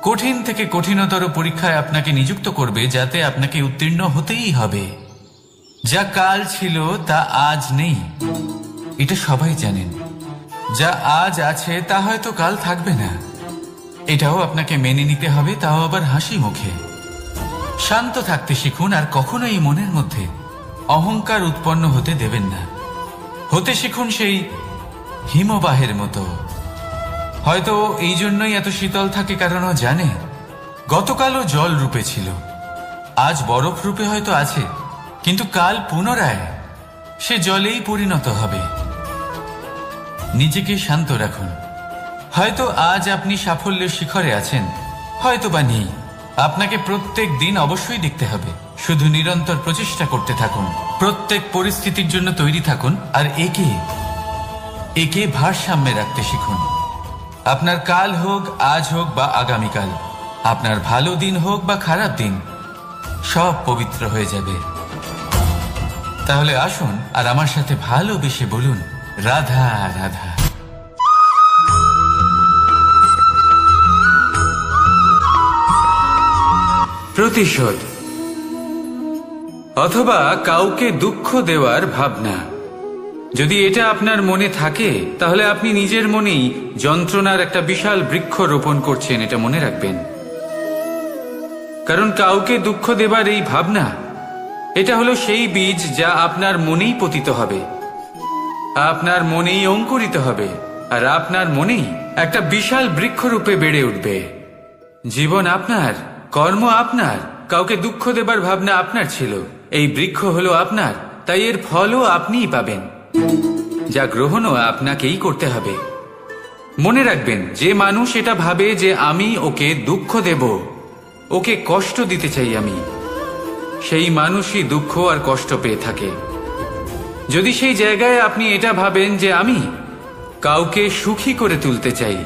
কঠিন থেকে কঠিনতর পরীক্ষায় আপনাকে নিযুক্ত করবে, যাতে আপনাকে উত্তীর্ণ হতেই হবে। যা কাল ছিল তা আজ নেই, এটা সবাই জানেন। যা আজ আছে তা হয়তো কাল থাকবে না, এটাও আপনাকে মেনে নিতে হবে, তাও আবার হাসি মুখে। শান্ত থাকতে শিখুন আর কখনোই মনের মধ্যে অহংকার উৎপন্ন হতে দেবেন না। হতে শিখুন সেই হিমবাহের মতো। হয়তো এই জন্যই এত শীতল থাকে কারণ ও জানে গতকালও জল রূপে ছিল, আজ বরফ রূপে হয়তো আছে, কিন্তু কাল পুনরায় সে জলেই পরিণত হবে। নিজেকে শান্ত রাখুন। হয়তো আজ আপনি সাফল্যের শিখরে আছেন, হয়তো বা নেই। আপনাকে প্রত্যেক দিন অবশ্যই দেখতে হবে। শুধু নিরন্তর প্রচেষ্টা করতে থাকুন, প্রত্যেক পরিস্থিতির জন্য তৈরি থাকুন, আর একে ভারসাম্যে রাখতে শিখুন। আপনার কাল হোক, আজ হোক বা আগামীকাল, আপনার ভালো দিন হোক বা খারাপ দিন, সব পবিত্র হয়ে যাবে। তাহলে আসুন আর আমার সাথে ভালোবেসে বলুন রাধা রাধা। প্রতিশোধ অথবা কাউকে দুঃখ দেওয়ার ভাবনা। যদি এটা আপনার মনে থাকে তাহলে আপনি নিজের মনেই যন্ত্রণার একটা বিশাল বৃক্ষ রোপণ করছেন, এটা মনে রাখবেন। কারণ কাউকে দুঃখ দেবার এই ভাবনা, এটা হলো সেই বীজ যা আপনার মনেই পতিত হবে, আপনার মনেই অঙ্কুরিত হবে, আর আপনার মনেই একটা বিশাল বৃক্ষরূপে বেড়ে উঠবে। জীবন আপনার, কর্ম আপনার, কাউকে দুঃখ দেবার ভাবনা আপনার ছিল, এই বৃক্ষ হলো আপনার, তাই এর ফলও আপনিই পাবেন, যা গ্রহণও আপনাকেই করতে হবে। মনে রাখবেন, যে মানুষ এটা ভাবে যে আমি ওকে দুঃখ দেব, ওকে কষ্ট দিতে চাই আমি, সেই মানুষই দুঃখ আর কষ্ট পেয়ে থাকে। যদি সেই জায়গায় আপনি এটা ভাবেন যে আমি কাউকে সুখী করে তুলতে চাই,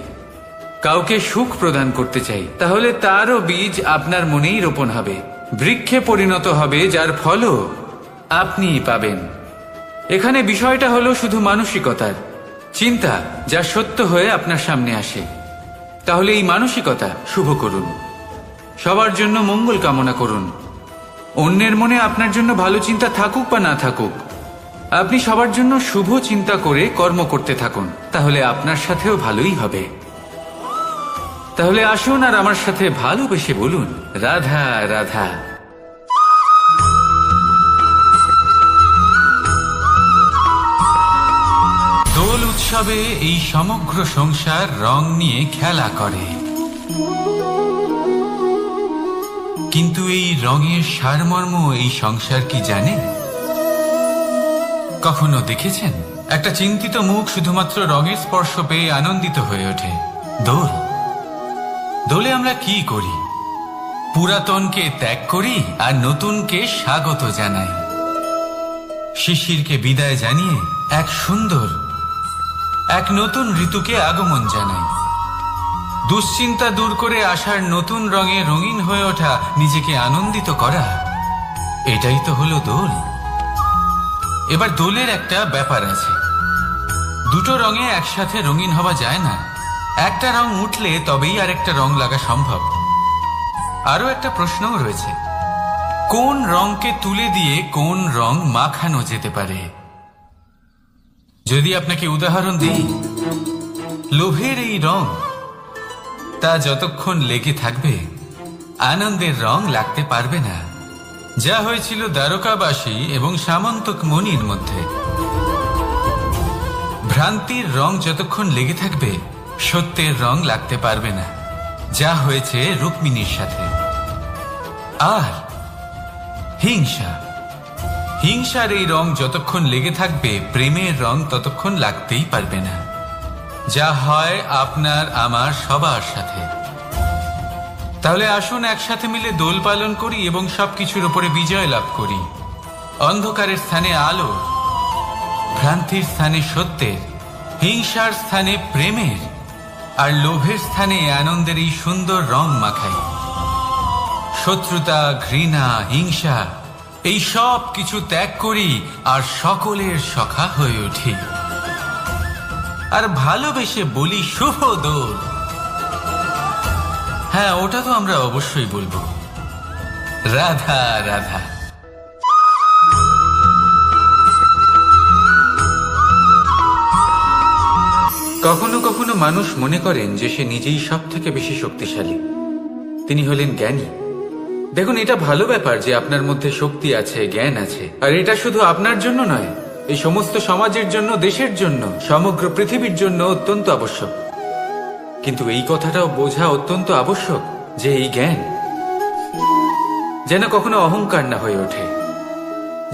কাউকে সুখ প্রদান করতে চাই, তাহলে তারও বীজ আপনার মনেই রোপণ হবে, বৃক্ষে পরিণত হবে, যার ফলও আপনিই পাবেন। এখানে বিষয়টা হলো শুধু মানসিকতার চিন্তা, যা সত্য হয়ে আপনার সামনে আসে। তাহলে এই মানসিকতা শুভ করুন, সবার জন্য মঙ্গল কামনা করুন। অন্যের মনে আপনার জন্য ভালো চিন্তা থাকুক বা না থাকুক, আপনি সবার জন্য শুভ চিন্তা করে কর্ম করতে থাকুন, তাহলে আপনার সাথেও ভালোই হবে। তাহলে আসুন আর আমার সাথে ভালোবেসে বলুন, রাধা রাধা। দোল উৎসবে এই সমগ্র সংসার রং নিয়ে খেলা করে, কিন্তু এই রঙের সারমর্ম এই সংসার কি জানে? কখনো দেখেছেন একটা চিন্তিত মুখ শুধুমাত্র রঙের স্পর্শ পেয়ে আনন্দিত হয়ে ওঠে? দোলে আমরা কি করি? পুরাতনকে ত্যাগ করি আর নতুনকে স্বাগত জানাই। শিশিরকে বিদায় জানিয়ে এক সুন্দর, এক নতুন ঋতুকে আগমন জানাই। দুশ্চিন্তা দূর করে আসার নতুন রঙে রঙিন হয়ে ওঠা, নিজেকে আনন্দিত করা, এটাই তো হলো দোল। এবার দোলের একটা ব্যাপার আছে, দুটো রঙে একসাথে রঙিন হওয়া যায় না, একটা রং উঠলে তবেই আরেকটা রং লাগা সম্ভব। আরো একটা প্রশ্নও রয়েছে, কোন রংকে তুলে দিয়ে কোন রং মাখানো যেতে পারে? যদি আপনাকে উদাহরণ দিই, লোভের এই রং, তা যতক্ষণ লেগে থাকবে আনন্দের রং লাগতে পারবে না, যা হয়েছিল দ্বারকাবাসী এবং সামন্তক মণির মধ্যে। ভ্রান্তির রং যতক্ষণ লেগে থাকবে সত্যের রং লাগতে পারবে না, যা হয়েছে রুক্মিণীর সাথে। আর হিংসার এই রং যতক্ষণ লেগে থাকবে প্রেমের রং ততক্ষণ লাগতেই পারবে না, যা হয় আপনার আমার সবার সাথে। তাহলে আসুন একসাথে মিলে দোল পালন করি এবং সবকিছুর উপরে বিজয় লাভ করি। অন্ধকারের স্থানে আলো, ভ্রান্তির স্থানে সত্যের, হিংসার স্থানে প্রেমের, আর লোভের স্থানে আনন্দের এই সুন্দর রং মাখাই। শত্রুতা, ঘৃণা, হিংসা এই সব কিছু ত্যাগ করি আর সকলের সখা হয়ে উঠি, আর ভালোবেসে বলি শুভ দোল। হ্যাঁ, ওটা তো আমরা অবশ্যই বলবো, রাধা রাধা। কখনো কখনো মানুষ মনে করেন যে সে নিজেই সব থেকে বেশি শক্তিশালী, তিনি হলেন জ্ঞানী। দেখুন, এটা ভালো ব্যাপার যে আপনার মধ্যে শক্তি আছে, জ্ঞান আছে, আর এটা শুধু আপনার জন্য নয়, এই সমস্ত সমাজের জন্য, দেশের জন্য, সমগ্র পৃথিবীর জন্য অত্যন্ত আবশ্যক। কিন্তু এই কথাটাও বোঝা অত্যন্ত আবশ্যক যে এই জ্ঞান যেন কখনো অহংকার না হয়ে ওঠে।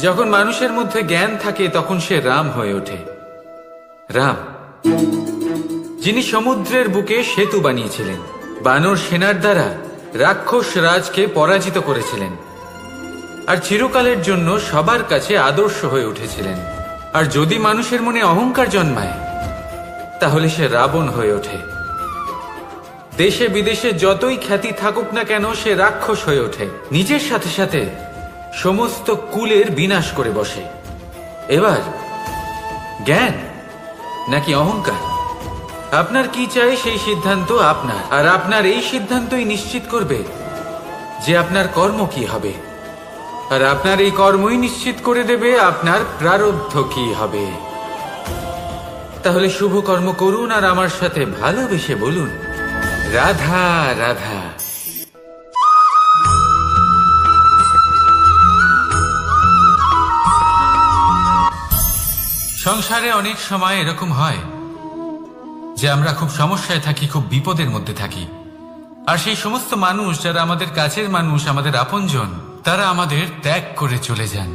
যখন মানুষের মধ্যে জ্ঞান থাকে তখন সে রাম হয়ে ওঠে। রাম, যিনি সমুদ্রের বুকে সেতু বানিয়েছিলেন, বানর সেনার দ্বারা রাক্ষস রাজকে পরাজিত করেছিলেন, আর চিরকালের জন্য সবার কাছে আদর্শ হয়ে উঠেছিলেন। আর যদি মানুষের মনে অহংকার জন্মায় তাহলে সে রাবণ হয়ে ওঠে। দেশে বিদেশে যতই খ্যাতি থাকুক না কেন, সে রাক্ষস হয়ে ওঠে, নিজের সাথে সাথে সমস্ত কুলের বিনাশ করে বসে। এবার জ্ঞান নাকি অহংকার, আপনার কি চাই সেই সিদ্ধান্ত আপনার, আর আপনার এই সিদ্ধান্তই নিশ্চিত করবে যে আপনার কর্ম কি হবে, আর আপনার এই কর্মই নিশ্চিত করে দেবে আপনার প্রারব্ধ কি হবে। তাহলে শুভ কর্ম করুন আর আমার সাথে ভালোবেসে বলুন, রাধা রাধা। সংসারে অনেক সময় এরকম হয় যে আমরা খুব সমস্যায় থাকি, খুব বিপদের মধ্যে থাকি। আর সেই সমস্ত মানুষ যারা আমাদের কাছের মানুষ, আমাদের আপনজন, তারা আমাদের ত্যাগ করে চলে যান।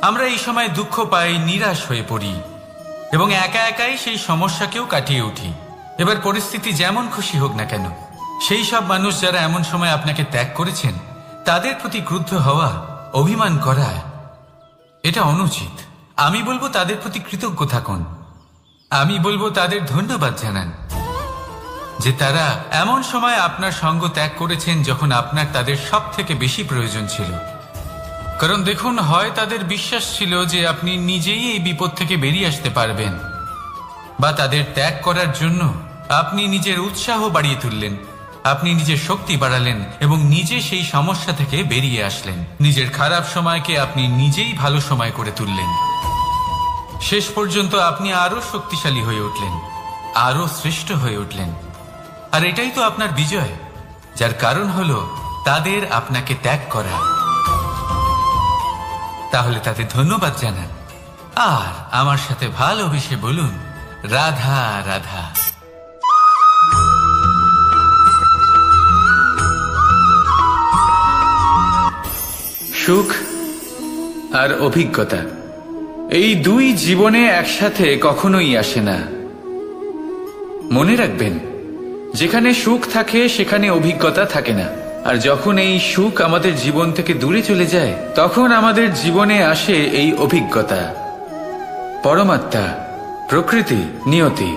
আমরা এই সময় দুঃখ পাই, নিরাশ হয়ে পড়ি এবং একা একাই সেই সমস্যাকেও কাটিয়ে উঠি। এবার পরিস্থিতি যেমন খুশি হোক না কেন, সেই সব মানুষ যারা এমন সময় আপনাকে ত্যাগ করেছেন, তাদের প্রতি ক্রুদ্ধ হওয়া, অভিমান করা, এটা অনুচিত। আমি বলবো তাদের প্রতি কৃতজ্ঞ থাকুন। আমি বলবো তাদের ধন্যবাদ জানান যে তারা এমন সময় আপনার সঙ্গ ত্যাগ করেছেন যখন আপনার তাদের সব থেকে বেশি প্রয়োজন ছিল। কারণ দেখুন, হয় তাদের বিশ্বাস ছিল যে আপনি নিজেই এই বিপদ থেকে বেরিয়ে আসতে পারবেন, বা তাদের ত্যাগ করার জন্য আপনি নিজের উৎসাহ বাড়িয়ে তুললেন, আপনি নিজের শক্তি বাড়ালেন এবং নিজে সেই সমস্যা থেকে বেরিয়ে আসলেন। নিজের খারাপ সময়কে আপনি নিজেই ভালো সময় করে তুললেন। শেষ পর্যন্ত আপনি আরো শক্তিশালী হয়ে উঠলেন, আরো শ্রেষ্ঠ হয়ে উঠলেন। আর এটাই তো আপনার বিজয়, যার কারণ হলো তাদের আপনাকে ত্যাগ করা। তাহলে তাদের ধন্যবাদ জানান আর আমার সাথে ভালোবেসে বলুন, রাধা রাধা। সুখ আর অভিজ্ঞতা, এই দুই জীবনে একসাথে কখনোই আসে না। মনে রাখবেন, যেখানে সুখ থাকে সেখানে অভিজ্ঞতা থাকে না। আর যখন এই সুখ আমাদের জীবন থেকে দূরে চলে যায়, তখন আমাদের জীবনে আসে এই অভিজ্ঞতা। পরমাত্মা, প্রকৃতি, নিয়তি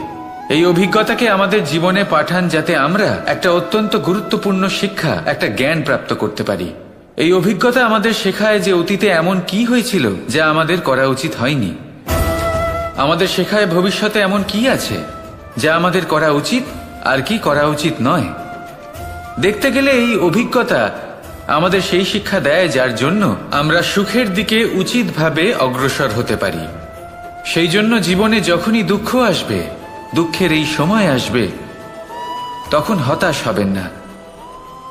এই অভিজ্ঞতাকে আমাদের জীবনে পাঠান যাতে আমরা একটা অত্যন্ত গুরুত্বপূর্ণ শিক্ষা, একটা জ্ঞান প্রাপ্ত করতে পারি। এই অভিজ্ঞতা আমাদের শেখায় যে অতীতে এমন কি হয়েছিল যা আমাদের করা উচিত হয়নি। আমাদের শেখায় ভবিষ্যতে এমন কি আছে যা আমাদের করা উচিত আর কি করা উচিত নয়। দেখতে গেলে এই অভিজ্ঞতা আমাদের সেই শিক্ষা দেয় যার জন্য আমরা সুখের দিকে উচিতভাবে অগ্রসর হতে পারি। সেই জন্য জীবনে যখনই দুঃখ আসবে, দুঃখের এই সময় আসবে, তখন হতাশ হবেন না।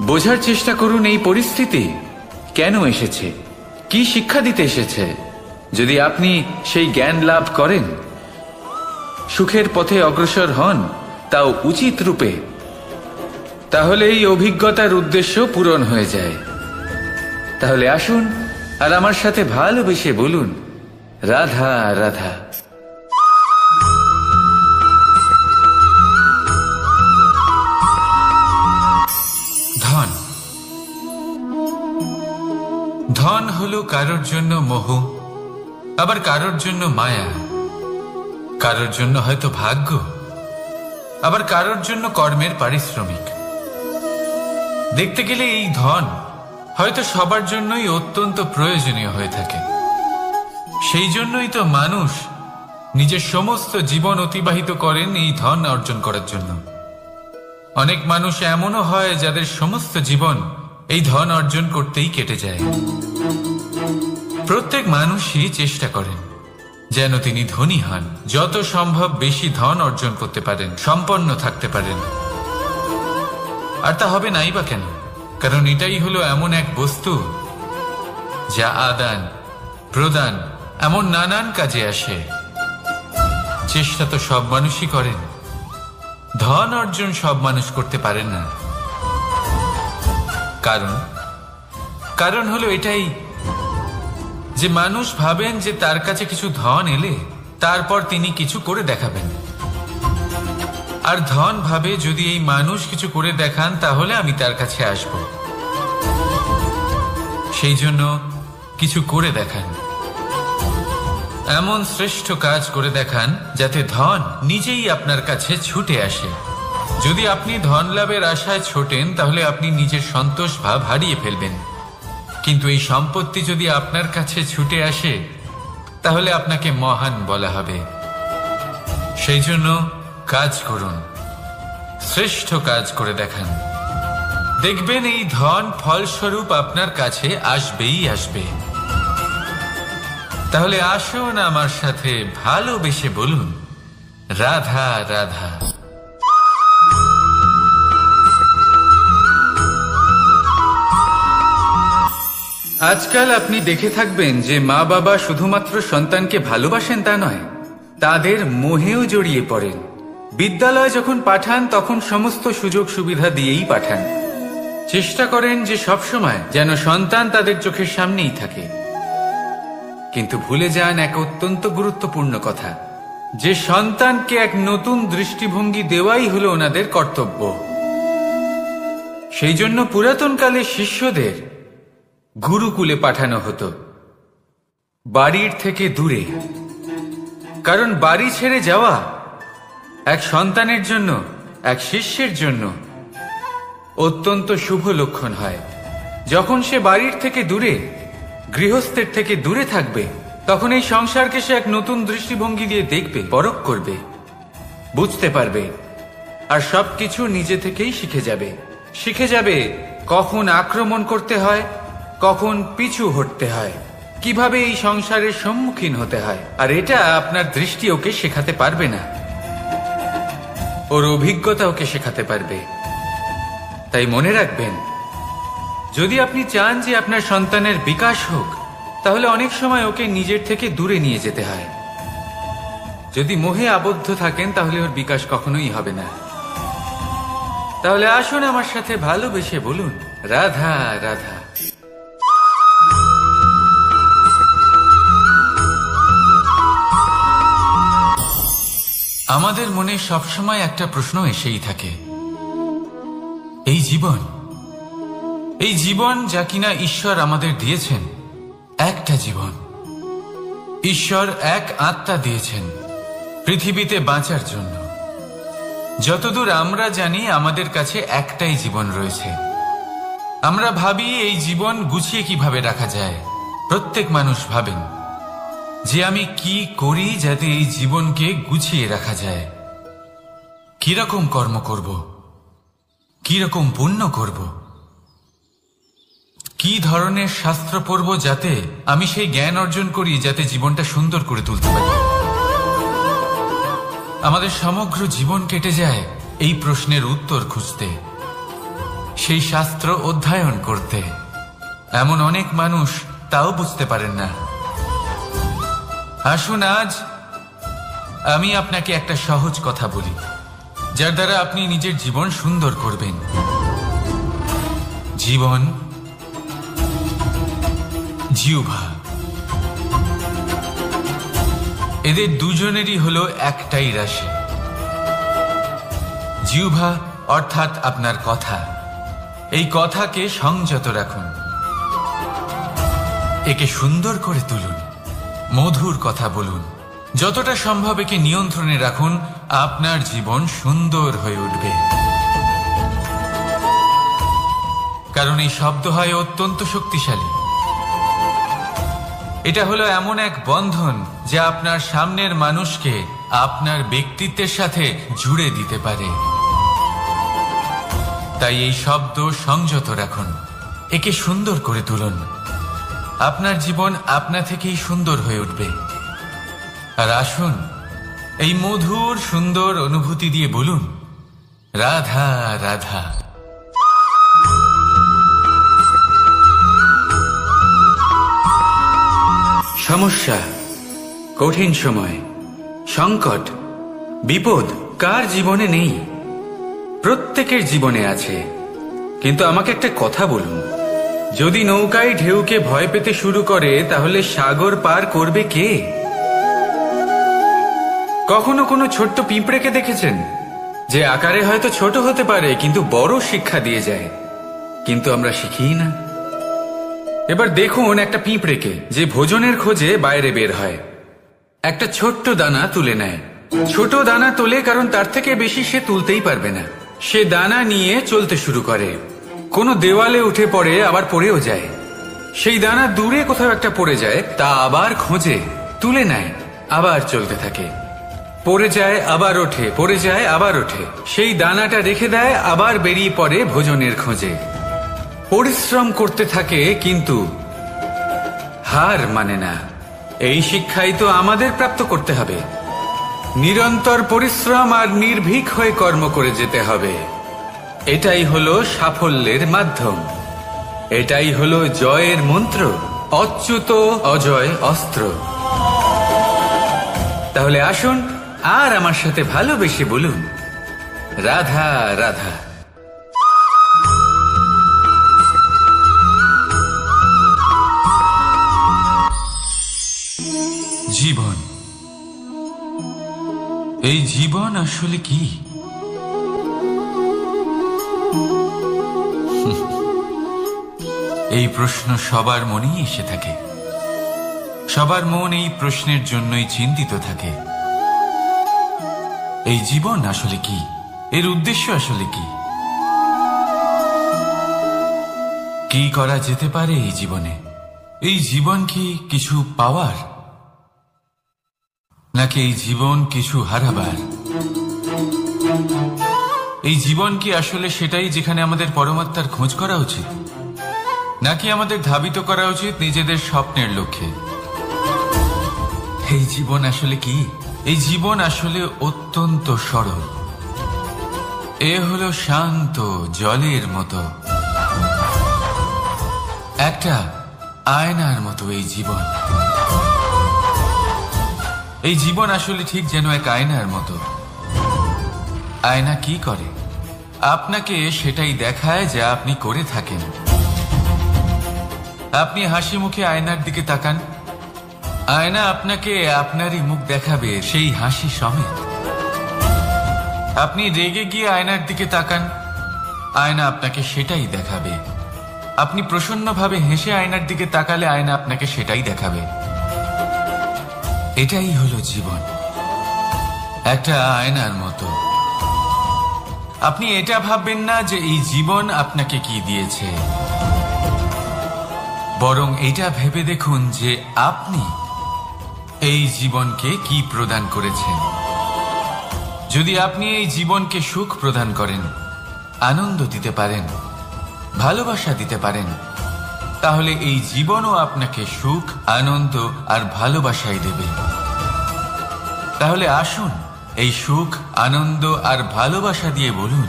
বোঝার চেষ্টা করুন এই পরিস্থিতি কেন এসেছে, কি শিক্ষা দিতে এসেছে। যদি আপনি সেই জ্ঞান লাভ করেন, সুখের পথে অগ্রসর হন, তাও উচিত রূপে, তাহলে এই অভিজ্ঞতার উদ্দেশ্য পূরণ হয়ে যায়। তাহলে আসুন আর আমার সাথে ভালোবেসে বলুন, রাধা রাধা। ধন, ধন হলো কারোর জন্য মোহ, আবার কারোর জন্য মায়া, কারোর জন্য হয়তো ভাগ্য, আবার কারোর জন্য কর্মের পারিশ্রমিক। দেখতে গেলে এই ধন হয়তো সবার জন্যই অত্যন্ত প্রয়োজনীয় হয়ে থাকে। সেই জন্যই তো মানুষ নিজের সমস্ত জীবন অতিবাহিত করেন এই ধন অর্জন করার জন্য। অনেক মানুষ এমনও হয় যাদের সমস্ত জীবন এই ধন অর্জন করতেই কেটে যায়। প্রত্যেক মানুষই চেষ্টা করেন যেন তিনি ধনী হন, যত সম্ভব বেশি ধন অর্জন করতে পারেন, সম্পন্ন থাকতে পারেন। আর তা হবে নাই বা কেন? কারণ এটাই হলো এমন এক বস্তু যা আদান প্রদান এমন নানান কাজে আসে। চেষ্টা তো সব মানুষই করেন, ধন অর্জন সব মানুষ করতে পারেন না। কারণ হলো এটাই যে মানুষ ভাবেন যে তার কাছে কিছু ধন এলে তারপর তিনি কিছু করে দেখাবেন, আর ধন ভাবে যদি এই মানুষ কিছু করে দেখান তাহলে আমি তার কাছে আসব। সেই জন্য কিছু করে দেখান, এমন শ্রেষ্ঠ কাজ করে দেখান যাতে ধন নিজেই আপনার কাছে ছুটে আসে। যদি আপনি ধন লাভের আশায় ছোটেন তাহলে আপনি নিজের সন্তোষ ভাব হারিয়ে ফেলবেন। কিন্তু এই সম্পত্তি যদি আপনার কাছে ছুটে আসে তাহলে আপনাকে মহান বলা হবে। সেই জন্য কাজ করুন, শ্রেষ্ঠ কাজ করে দেখান, দেখবেন এই ধন ফলস্বরূপ আপনার কাছে আসবেই আসবে। তাহলে আসুন আমার সাথে ভালোবেসে বলুন, রাধা রাধা। আজকাল আপনি দেখে থাকবেন যে মা বাবা শুধুমাত্র সন্তানকে ভালোবাসেন তা নয়, তাদের মোহেও জড়িয়ে পড়েন। বিদ্যালয়ে যখন পাঠান তখন সমস্ত সুযোগ সুবিধা দিয়েই পাঠান। চেষ্টা করেন যে সবসময় যেন সন্তান তাদের চোখের সামনেই থাকে। কিন্তু ভুলে যান এক অত্যন্ত গুরুত্বপূর্ণ কথা, যে সন্তানকে এক নতুন দৃষ্টিভঙ্গি দেওয়াই হলো ওনাদের কর্তব্য। সেই জন্য পুরাতনকালে শিষ্যদের গুরুকুলে পাঠানো হতো, বাড়ির থেকে দূরে। কারণ বাড়ি ছেড়ে যাওয়া এক সন্তানের জন্য, এক শিষ্যের জন্য অত্যন্ত শুভ লক্ষণ হয়। যখন সে বাড়ির থেকে দূরে, গৃহস্থের থেকে দূরে থাকবে, তখন এই সংসারকে সে এক নতুন দৃষ্টিভঙ্গি দিয়ে দেখবে, পরখ করবে, বুঝতে পারবে, আর সবকিছু নিজে থেকেই শিখে যাবে কখন আক্রমণ করতে হয়, কখন পিছু হটতে হয়, কিভাবে এই সংসারের সম্মুখীন হতে হয়। আর এটা আপনার দৃষ্টি ওকে শেখাতে পারবে না, ওর অভিজ্ঞতা ওকে শেখাতে পারবে। তাই মনে রাখবেন, যদি আপনি চান যে আপনার সন্তানের বিকাশ হোক, তাহলে অনেক সময় ওকে নিজের থেকে দূরে নিয়ে যেতে হয়। যদি মোহে আবদ্ধ থাকেন তাহলে ওর বিকাশ কখনোই হবে না। তাহলে আসুন আমার সাথে ভালোবেসে বলুন, রাধা রাধা। আমাদের মনে সবসময় একটা প্রশ্ন এসেই থাকে, এই জীবন যা কিনা ঈশ্বর আমাদের দিয়েছেন, একটা জীবন। ঈশ্বর এক আত্মা দিয়েছেন পৃথিবীতে বাঁচার জন্য। যতদূর আমরা জানি আমাদের কাছে একটাই জীবন রয়েছে। আমরা ভাবি এই জীবন গুছিয়ে কিভাবে রাখা যায়। প্রত্যেক মানুষ ভাবেন যে আমি কি করি যাতে এই জীবনকে গুছিয়ে রাখা যায়, কিরকম কর্ম করব, কিরকম পুণ্য করব, কি ধরনের শাস্ত্র পড়ব যাতে আমি সেই জ্ঞান অর্জন করি যাতে জীবনটা সুন্দর করে তুলতে পারি। আমাদের সমগ্র জীবন কেটে যায় এই প্রশ্নের উত্তর খুঁজতে, সেই শাস্ত্র অধ্যয়ন করতে। এমন অনেক মানুষ তাও বুঝতে পারেন না। আসুন আজ আমি আপনাকে একটা সহজ কথা বলি, যার দ্বারা আপনি নিজের জীবন সুন্দর করবেন। জীবন, জিহ্বা, এদের দুজনেরই হলো একটাই রাশি। জিহ্বা অর্থাৎ আপনার কথা, এই কথাকে সংযত রাখুন, একে সুন্দর করে তুলুন, মধুর কথা বলুন, যতটা সম্ভব একে নিয়ন্ত্রণে রাখুন। আপনার জীবন সুন্দর হয়ে উঠবে। কারণ এই শব্দ হয় অত্যন্ত শক্তিশালী। এটা হলো এমন এক বন্ধন যা আপনার সামনের মানুষকে আপনার ব্যক্তিত্বের সাথে জুড়ে দিতে পারে। তাই এই শব্দ সংযত রাখুন, একে সুন্দর করে তুলুন। আপনার জীবন আপনা থেকেই সুন্দর হয়ে উঠবে। আর আসুন এই মধুর সুন্দর অনুভূতি দিয়ে বলুন, রাধা রাধা। সমস্যা, কঠিন সময়, সংকট, বিপদ কার জীবনে নেই? প্রত্যেকের জীবনে আছে। কিন্তু আমাকে একটা কথা বলুন, যদি নৌকায় ঢেউকে ভয় পেতে শুরু করে তাহলে সাগর পার করবে কে? কখনো কোনো ছোট্ট পিঁপড়েকে দেখেছেন যে আকারে হয়তো ছোট হতে পারে কিন্তু বড় শিক্ষা দিয়ে যায়? কিন্তু আমরা শিখিই না। এবার দেখুন একটা পিঁপড়েকে যে ভোজনের খোঁজে বাইরে বের হয়, একটা ছোট্ট দানা তুলে নেয়। ছোট দানা তোলে কারণ তার থেকে বেশি সে তুলতেই পারবে না। সে দানা নিয়ে চলতে শুরু করে, কোনো দেওয়ালে উঠে পড়ে, আবার পড়েও যায়। সেই দানা দূরে কোথাও একটা পড়ে যায়, তা আবার খোঁজে, তুলে নেয়, আবার চলতে থাকে। পড়ে যায় আবার ওঠে, পড়ে যায় আবার ওঠে। সেই দানাটা রেখে দেয়, আবার বেরিয়ে পড়ে ভোজনের খোঁজে। পরিশ্রম করতে থাকে কিন্তু হার মানে না। এই শিক্ষাই তো আমাদের প্রাপ্ত করতে হবে। নিরন্তর পরিশ্রম আর নির্ভীক হয়ে কর্ম করে যেতে হবে। এটাই হলো সাফল্যের মাধ্যম। এটাই হলো জয়ের মন্ত্র, অচ্যুত অজয় অস্ত্র। তাহলে আসুন আর আমার সাথে ভালোবেসে বলুন, রাধা রাধা। জীবন, এই জীবন আসলে কি? এই প্রশ্ন সবার মনেই এসে থাকে। সবার মন এই প্রশ্নের জন্যই চিন্তিত থাকে। এই জীবন আসলে কি? এর উদ্দেশ্য আসলে কি? কি করা যেতে পারে এই জীবনে? এই জীবন কি কিছু পাওয়ার, নাকি এই জীবন কিছু হারাবার? এই জীবন কি আসলে সেটাই যেখানে আমাদের পরমাত্মার খোঁজ করা উচিত, নাকি আমাদের ধাবিত করা উচিত নিজেদের স্বপ্নের লক্ষ্যে? এই জীবন আসলে কি? এই জীবন আসলে অত্যন্ত সরল। এ হলো শান্ত জলের মতো, একটা আয়নার মতো এই জীবন। এই জীবন আসলে ঠিক যেন এক আয়নার মতো। আয়না কি করে? আপনাকে সেটাই দেখায় যা আপনি করে থাকেন। আপনি হাসি মুখে আয়নার দিকে তাকান, আয়না আপনাকে আপনারই মুখ দেখাবে, সেই হাসি সমেত। আপনি রেগে গিয়ে আয়নার দিকে তাকান, আয়না আপনাকে সেটাই দেখাবে। আপনি প্রসন্নভাবে হেসে আয়নার দিকে তাকালে আয়না আপনাকে সেটাই দেখাবে। এটাই হলো জীবন, একটা আয়নার মতো। আপনি এটা ভাববেন না যে এই জীবন আপনাকে কি দিয়েছে, বরং এটা ভেবে দেখুন যে আপনি এই জীবনকে কি প্রদান করেছেন। যদি আপনি এই জীবনকে সুখ প্রদান করেন, আনন্দ দিতে পারেন, ভালোবাসা দিতে পারেন, তাহলে এই জীবনও আপনাকে সুখ, আনন্দ আর ভালোবাসাই দেবে। তাহলে আসুন এই সুখ, আনন্দ আর ভালোবাসা দিয়ে বলুন,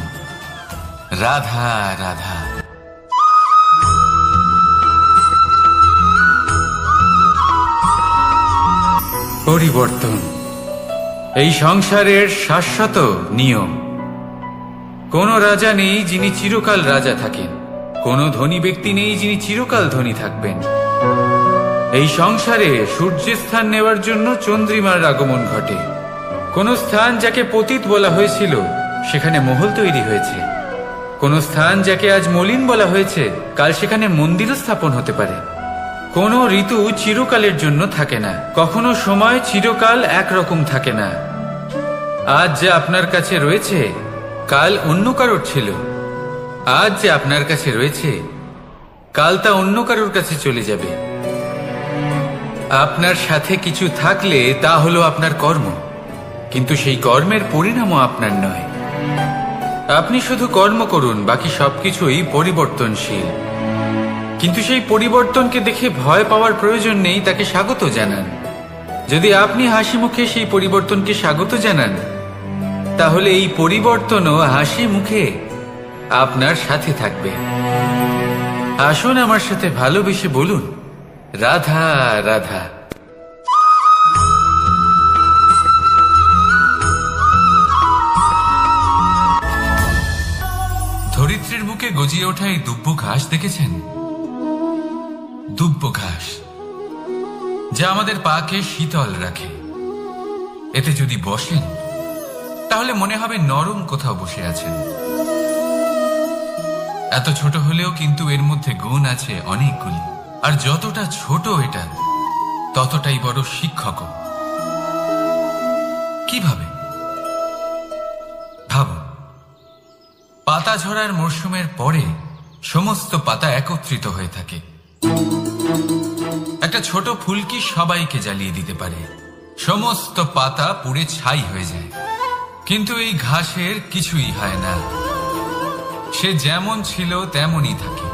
রাধা রাধা। পরিবর্তন এই সংসারের শাশ্বত নিয়ম। কোন রাজা নেই যিনি চিরকাল রাজা থাকেন, কোন ধনী ব্যক্তি নেই যিনি চিরকাল ধনী থাকবেন। এই সংসারে সূর্যের স্থান নেওয়ার জন্য চন্দ্রিমার আগমন ঘটে। কোন স্থান যাকে পতিত বলা হয়েছিল সেখানে মহল তৈরি হয়েছে। কোন স্থান যাকে আজ মলিন বলা হয়েছে কাল সেখানে মন্দিরও স্থাপন হতে পারে। কোন ঋতু চিরকালের জন্য থাকে না, কখনো সময় চিরকাল একরকম থাকে না। আজ যে আপনার কাছে রয়েছে কাল অন্য কারোর ছিল। আজ যে আপনার কাছে রয়েছে কাল তা অন্য কারোর কাছে চলে যাবে। আপনার সাথে কিছু থাকলে তা হলো আপনার কর্ম, কিন্তু সেই কর্মের পরিণামও আপনার নয়। আপনি শুধু কর্ম করুন, বাকি সবকিছুই পরিবর্তনশীল। কিন্তু সেই পরিবর্তনকে দেখে ভয় পাওয়ার প্রয়োজন নেই, তাকে স্বাগত জানান। যদি আপনি হাসি মুখে সেই পরিবর্তনকে স্বাগত জানান, তাহলে এই পরিবর্তনও হাসি মুখে আপনার সাথে থাকবে। আসুন আমার সাথে ভালোবেসে বলুন, রাধা রাধা। ধরিত্রীর বুকে গজিয়ে ওঠা এই দুব্য ঘাস দেখেছেন? দুব্য ঘাস, যা আমাদের পাকে শীতল রাখে। এতে যদি বসেন তাহলে মনে হবে নরম কোথাও বসে আছেন। এত ছোট হলেও কিন্তু এর মধ্যে গুণ আছে অনেকগুলি, আর যতটা ছোট এটা ততটাই বড় শিক্ষকও। কিভাবে? ভাবুন, পাতা ঝরার মরশুমের পরে সমস্ত পাতা একত্রিত হয়ে থাকে। একটা ছোট ফুলকি সবাইকে জ্বালিয়ে দিতে পারে, সমস্ত পাতা পুড়ে ছাই হয়ে যায়। কিন্তু এই ঘাসের কিছুই হয় না, সে যেমন ছিল তেমনই থাকে।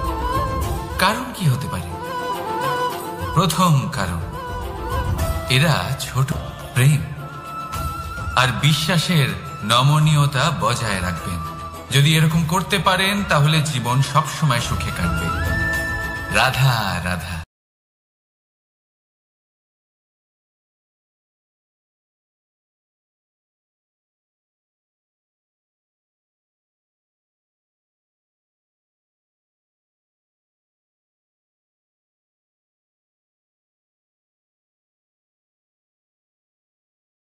কারণ কি হতে পারে? প্রথম কারণ, এরা ছোট প্রেম আর বিশ্বাসের নমনীয়তা বজায় রাখবেন। যদি এরকম করতে পারেন তাহলে জীবন সবসময় সুখে কাটবে। রাধা রাধা।